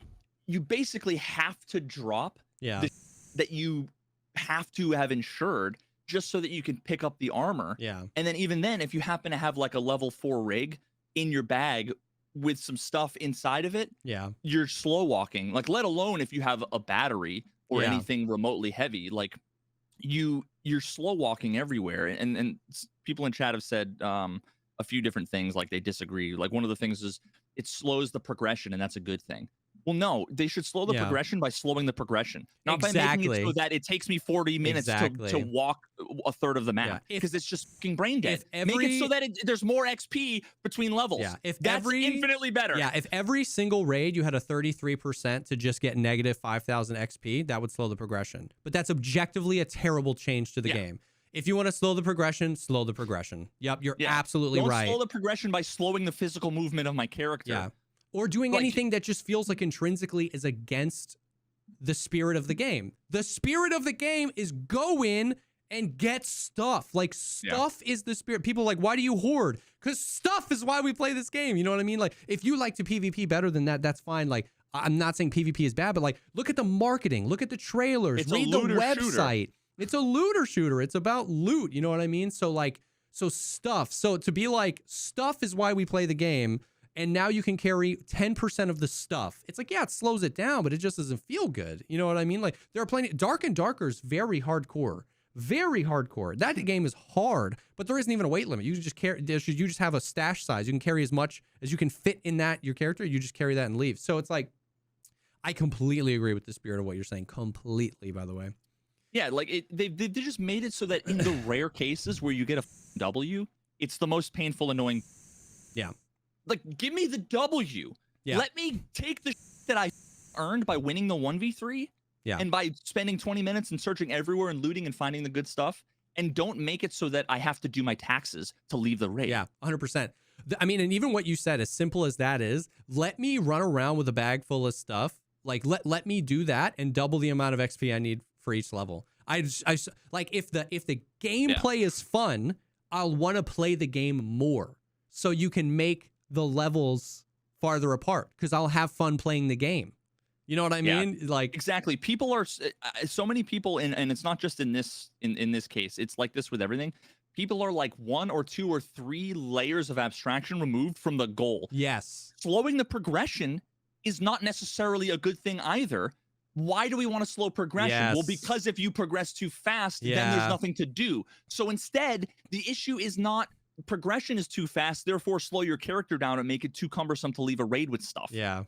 you basically have to drop that you have to have insured just so that you can pick up the armor. Yeah. And then even then, if you happen to have like a level 4 rig in your bag with some stuff inside of it, you're slow walking, like, let alone if you have a battery or anything remotely heavy, like you're slow walking everywhere. And people in chat have said a few different things, like they disagree. Like one of the things is it slows the progression, and that's a good thing. Well, no, they should slow the progression by slowing the progression, not by making it so that it takes me 40 minutes to walk a third of the map, because it's just fucking brain dead. Make it so that there's more XP between levels. Yeah, that's infinitely better. Yeah, if every single raid you had a 33% to just get negative 5,000 XP, that would slow the progression. But that's objectively a terrible change to the game. If you want to slow the progression, slow the progression. Yep, you're absolutely right. Don't slow the progression by slowing the physical movement of my character. Yeah. Or doing anything that just feels like intrinsically is against the spirit of the game. The spirit of the game is go in and get stuff. Like, stuff is the spirit. People are like, why do you hoard? Because stuff is why we play this game. You know what I mean? Like, if you like to PvP better than that, that's fine. Like, I'm not saying PvP is bad, but like, look at the marketing. Look at the trailers. Read the website. It's a looter shooter. It's about loot. You know what I mean? So like, stuff. So to be like, stuff is why we play the game. And now you can carry 10% of the stuff. It's like, yeah, it slows it down, but it just doesn't feel good. You know what I mean? Like, there are plenty. Dark and Darker is very hardcore. Very hardcore. That game is hard, but there isn't even a weight limit. You just carry. You just have a stash size. You can carry as much as you can fit in that your character. You just carry that and leave. So it's like, I completely agree with the spirit of what you're saying. Completely, by the way. Yeah, like they just made it so that in the rare cases where you get a W, it's the most painful, annoying. Yeah. Like, give me the W. Yeah. Let me take the that I earned by winning the 1v3 and by spending 20 minutes and searching everywhere and looting and finding the good stuff, and don't make it so that I have to do my taxes to leave the raid. Yeah, 100%. I mean, and even what you said, as simple as that is, let me run around with a bag full of stuff. Like, let me do that and double the amount of XP I need for each level. I like, if the gameplay is fun, I'll want to play the game more so you can make the levels farther apart, because I'll have fun playing the game. You know what I mean? Like, exactly. People are so many people, and it's not just in this case. It's like this with everything. People are like 1 or 2 or 3 layers of abstraction removed from the goal. Yes. Slowing the progression is not necessarily a good thing either. Why do we want to slow progression? Yes. Well, because if you progress too fast, then there's nothing to do. So instead, the issue is not progression is too fast, therefore slow your character down and make it too cumbersome to leave a raid with stuff. Yeah.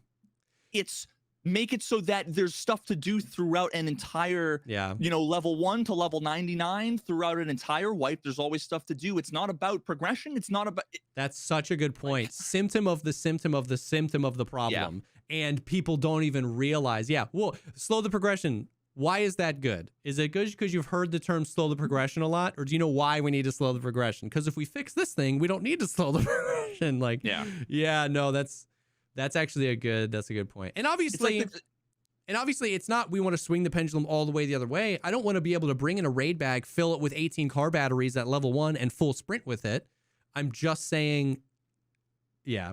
It's make it so that there's stuff to do throughout an entire, level 1 to level 99, throughout an entire wipe. There's always stuff to do. It's not about progression. It's not about. That's such a good point. Symptom of the symptom of the symptom of the problem. Yeah. And people don't even realize. Yeah. Well, slow the progression. Why is that good? Is it good because you've heard the term slow the progression a lot? Or do you know why we need to slow the progression? Because if we fix this thing, we don't need to slow the progression. Like, no, that's actually a good point. And obviously, it's not we want to swing the pendulum all the way the other way. I don't want to be able to bring in a raid bag, fill it with 18 car batteries at level 1 and full sprint with it. I'm just saying,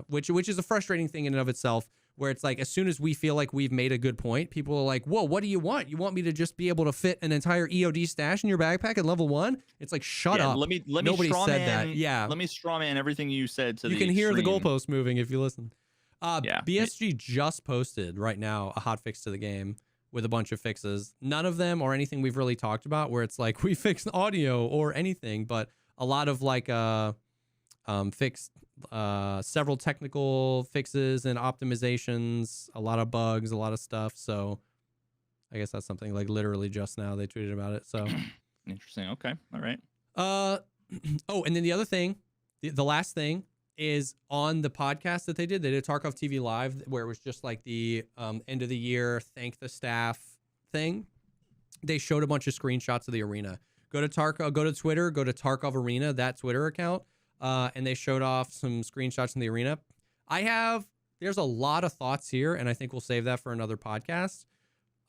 which is a frustrating thing in and of itself, where it's like as soon as we feel like we've made a good point, people are like, whoa, what do you want? You want me to just be able to fit an entire EOD stash in your backpack at level 1? It's like, shut up. Let me Nobody said that. Yeah. Let me strawman everything you said to you can hear the goalpost moving if you listen. Yeah. BSG just posted right now a hot fix to the game with a bunch of fixes. None of them are anything we've really talked about where it's like we fixed audio or anything, but a lot of like fixed several technical fixes and optimizations, a lot of bugs, a lot of stuff. So I guess that's something like literally just now they tweeted about it. So interesting. Okay. All right. Oh, and then the other thing, the last thing is on the podcast that they did Tarkov TV Live, where it was just like the end of the year, thank the staff thing. They showed a bunch of screenshots of the arena. Go to Twitter, go to Tarkov Arena, that Twitter account, and they showed off some screenshots in the arena. There's a lot of thoughts here, and I think we'll save that for another podcast.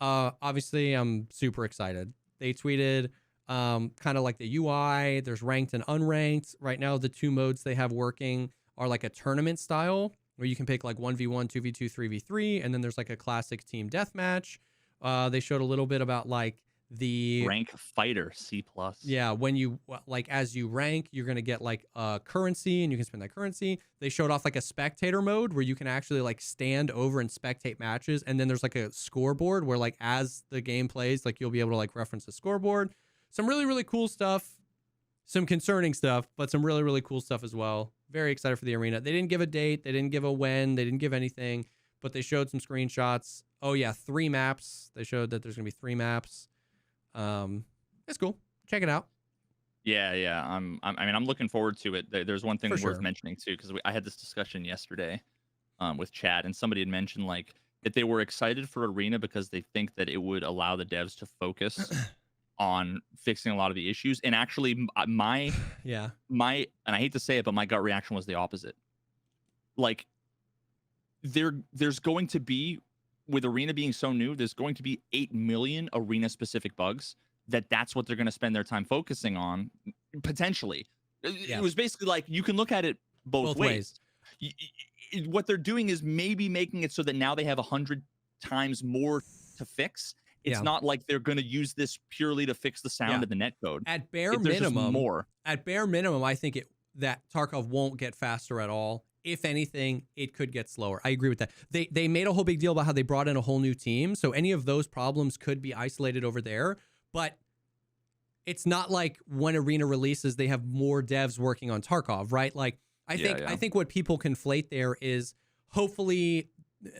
Obviously, I'm super excited. They tweeted kind of like the UI. There's ranked and unranked. Right now, the two modes they have working are like a tournament style where you can pick like 1v1, 2v2, 3v3, and then there's like a classic team deathmatch. They showed a little bit about like the rank fighter C+. Yeah, when you as you rank, you're gonna get like currency, and you can spend that currency. They showed off like a spectator mode where you can actually like stand over and spectate matches, and then there's like a scoreboard where like as the game plays, like you'll be able to like reference the scoreboard. Some really, really cool stuff. Some concerning stuff, but some really, really cool stuff as well. Very excited for the arena. They didn't give a date. They didn't give a when. They didn't give anything, but they showed some screenshots. Oh, yeah, 3 maps. They showed that there's going to be 3 maps. It's cool. Check it out. Yeah. I'm looking forward to it. There's one thing worth mentioning, too, because I had this discussion yesterday with Chad, and somebody had mentioned like that they were excited for Arena because they think that it would allow the devs to focus on fixing a lot of the issues. And actually my and I hate to say it, but my gut reaction was the opposite. Like there's going to be, with Arena being so new, there's going to be 8 million Arena specific bugs that's what they're going to spend their time focusing on potentially. It was basically like, you can look at it both ways. What they're doing is maybe making it so that now they have 100 times more to fix. It's not like they're going to use this purely to fix the sound of the netcode. At bare minimum, I think that Tarkov won't get faster at all. If anything, it could get slower. I agree with that. They made a whole big deal about how they brought in a whole new team, so any of those problems could be isolated over there. But it's not like when Arena releases, they have more devs working on Tarkov, right? Like I think what people conflate there is hopefully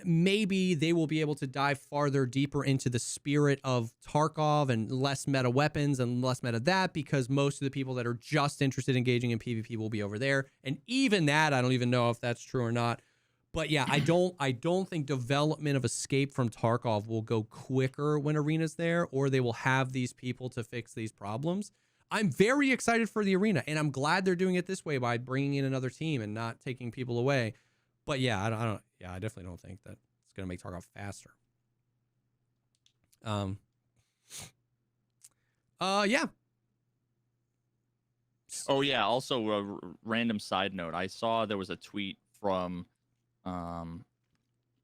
maybe they will be able to dive farther deeper into the spirit of Tarkov and less meta weapons and less meta that, because most of the people that are just interested in engaging in PvP will be over there. And even that, I don't even know if that's true or not. But yeah, I don't think development of Escape from Tarkov will go quicker when Arena's there, or they will have these people to fix these problems. I'm very excited for the Arena, and I'm glad they're doing it this way by bringing in another team and not taking people away. But yeah, I definitely don't think that it's going to make Tarkov faster. Yeah. Oh yeah. Also, a random side note. I saw there was a tweet from, let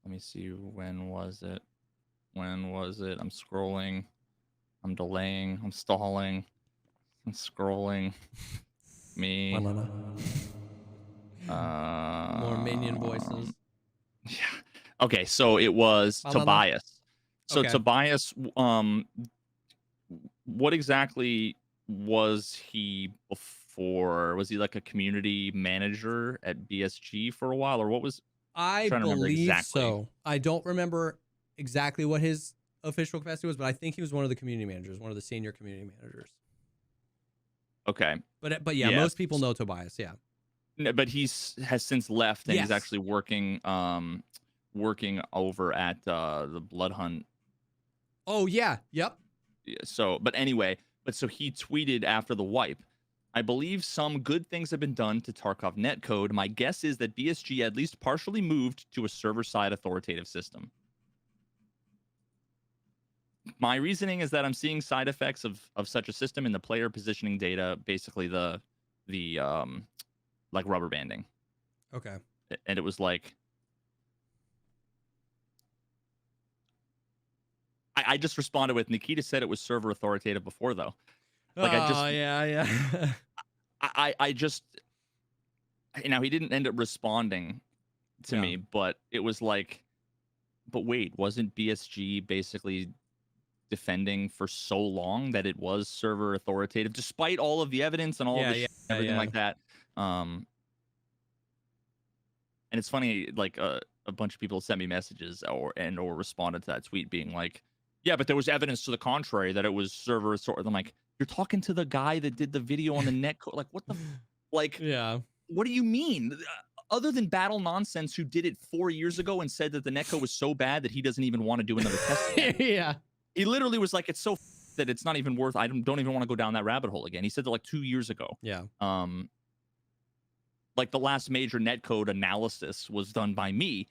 me see. When was it? I'm scrolling. I'm delaying. I'm stalling. I'm scrolling. Me. More minion voices. Yeah. Okay, so it was Tobias. So okay. Tobias, what exactly was he before? for, was he like a community manager at BSG for a while, or what was? I Trying to remember believe exactly. so. I don't remember exactly what his official capacity was, but I think he was one of the community managers, one of the senior community managers. Okay. But yeah, most people know Tobias. Yeah. No, but has since left, and he's Yes. actually working over at the Blood Hunt. Oh yeah. Yep. So, but anyway, so he tweeted after the wipe. I believe some good things have been done to Tarkov netcode. My guess is that BSG at least partially moved to a server-side authoritative system. My reasoning is that I'm seeing side effects of such a system in the player positioning data, basically the like rubber banding. Okay. And it was like, I just responded with, Nikita said it was server authoritative before, though. Like, yeah. I just, he didn't end up responding to me, but it was like, but wait, wasn't BSG basically defending for so long that it was server authoritative, despite all of the evidence and all of the everything like that? And it's funny, like a bunch of people sent me messages or responded to that tweet being like, yeah, but there was evidence to the contrary that it was server authoritative. I'm like, you're talking to the guy that did the video on the netcode. Like, what the, like, what do you mean? Other than Battle Nonsense, who did it 4 years ago and said that the netcode was so bad that he doesn't even want to do another test again. Yeah. He literally was like, it's so that it's not even worth, I don't even want to go down that rabbit hole again. He said that like 2 years ago. Yeah. Like the last major netcode analysis was done by me.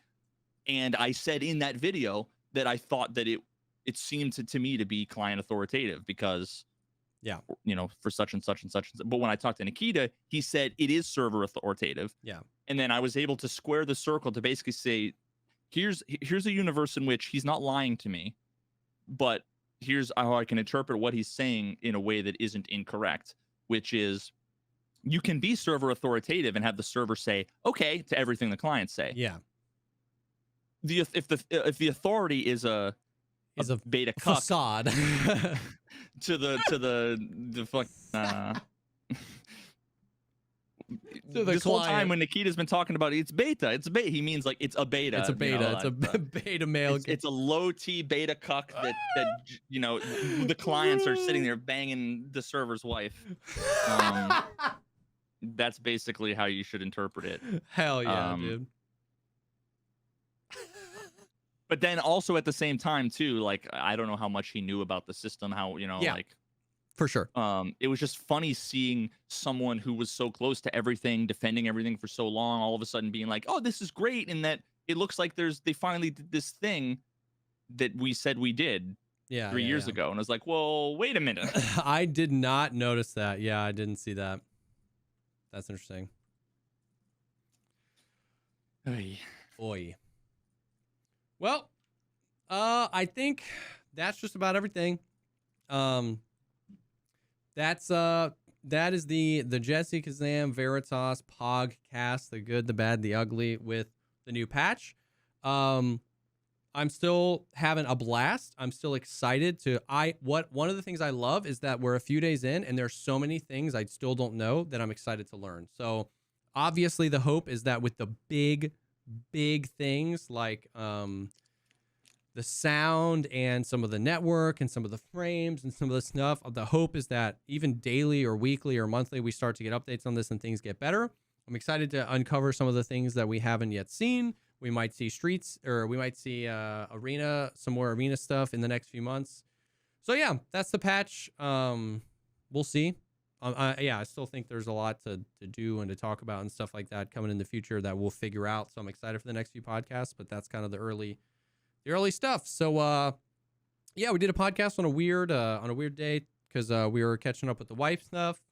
And I said in that video that I thought that it seemed to me to be client authoritative because, for such and such and such. But when I talked to Nikita, he said it is server authoritative. Yeah. And then I was able to square the circle to basically say, here's a universe in which he's not lying to me, but here's how I can interpret what he's saying in a way that isn't incorrect, which is you can be server authoritative and have the server say, okay, to everything the clients say. Yeah. If the authority is a beta cuck facade to the fuck this whole time when Nikita's been talking about it's beta, he means like it's a beta. It's a beta. It's a beta male. It's a low T beta cuck that the clients are sitting there banging the server's wife. That's basically how you should interpret it. Hell yeah, dude. But then also at the same time too, like I don't know how much he knew about the system, how like for sure. It was just funny seeing someone who was so close to everything, defending everything for so long, all of a sudden being like, "Oh, this is great," and that it looks like they finally did this thing that we said we did 3 years ago, and I was like, "Well, wait a minute." I did not notice that. Yeah, I didn't see that. That's interesting. Oy. Well, I think that's just about everything. That is the Jesse Kazam Veritas podcast, the good, the bad, the ugly with the new patch. I'm still having a blast. I'm still excited one of the things I love is that we're a few days in and there's so many things I still don't know that I'm excited to learn. So obviously the hope is that with the big things like the sound and some of the network and some of the frames and some of the stuff, the hope is that even daily or weekly or monthly we start to get updates on this and things get better. I'm excited to uncover some of the things that we haven't yet seen. We might see streets, or we might see arena, some more arena stuff in the next few months. So yeah, that's the patch. We'll see. I still think there's a lot to do and to talk about and stuff like that coming in the future that we'll figure out. So I'm excited for the next few podcasts, but that's kind of the early stuff. So yeah, we did a podcast on a weird day because we were catching up with the wife stuff.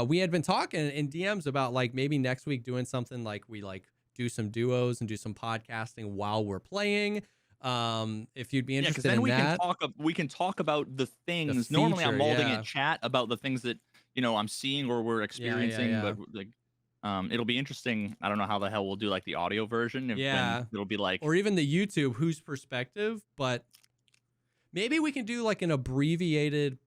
We had been talking in DMs about like maybe next week doing something like we like do some duos and do some podcasting while we're playing. If you'd be interested in that, we can talk about the things. Normally I'm molding in chat about the things that I'm seeing or we're experiencing, but like it'll be interesting. I don't know how the hell we'll do like the audio version. It'll be like, or even the YouTube whose perspective, but maybe we can do like an abbreviated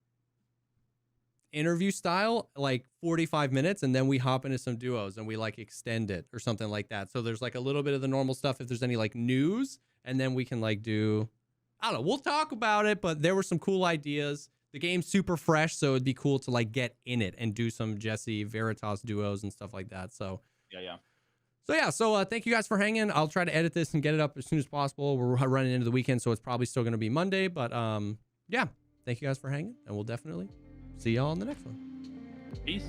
interview style, like 45 minutes, and then we hop into some duos and we like extend it or something like that. So there's like a little bit of the normal stuff if there's any like news, and then we can like do, I don't know, we'll talk about it, but there were some cool ideas. The game's super fresh, so it'd be cool to like get in it and do some Jesse Veritas duos and stuff like that. So So thank you guys for hanging. I'll try to edit this and get it up as soon as possible. We're running into the weekend, so it's probably still going to be Monday. But yeah, thank you guys for hanging, and we'll definitely see y'all on the next one. Peace.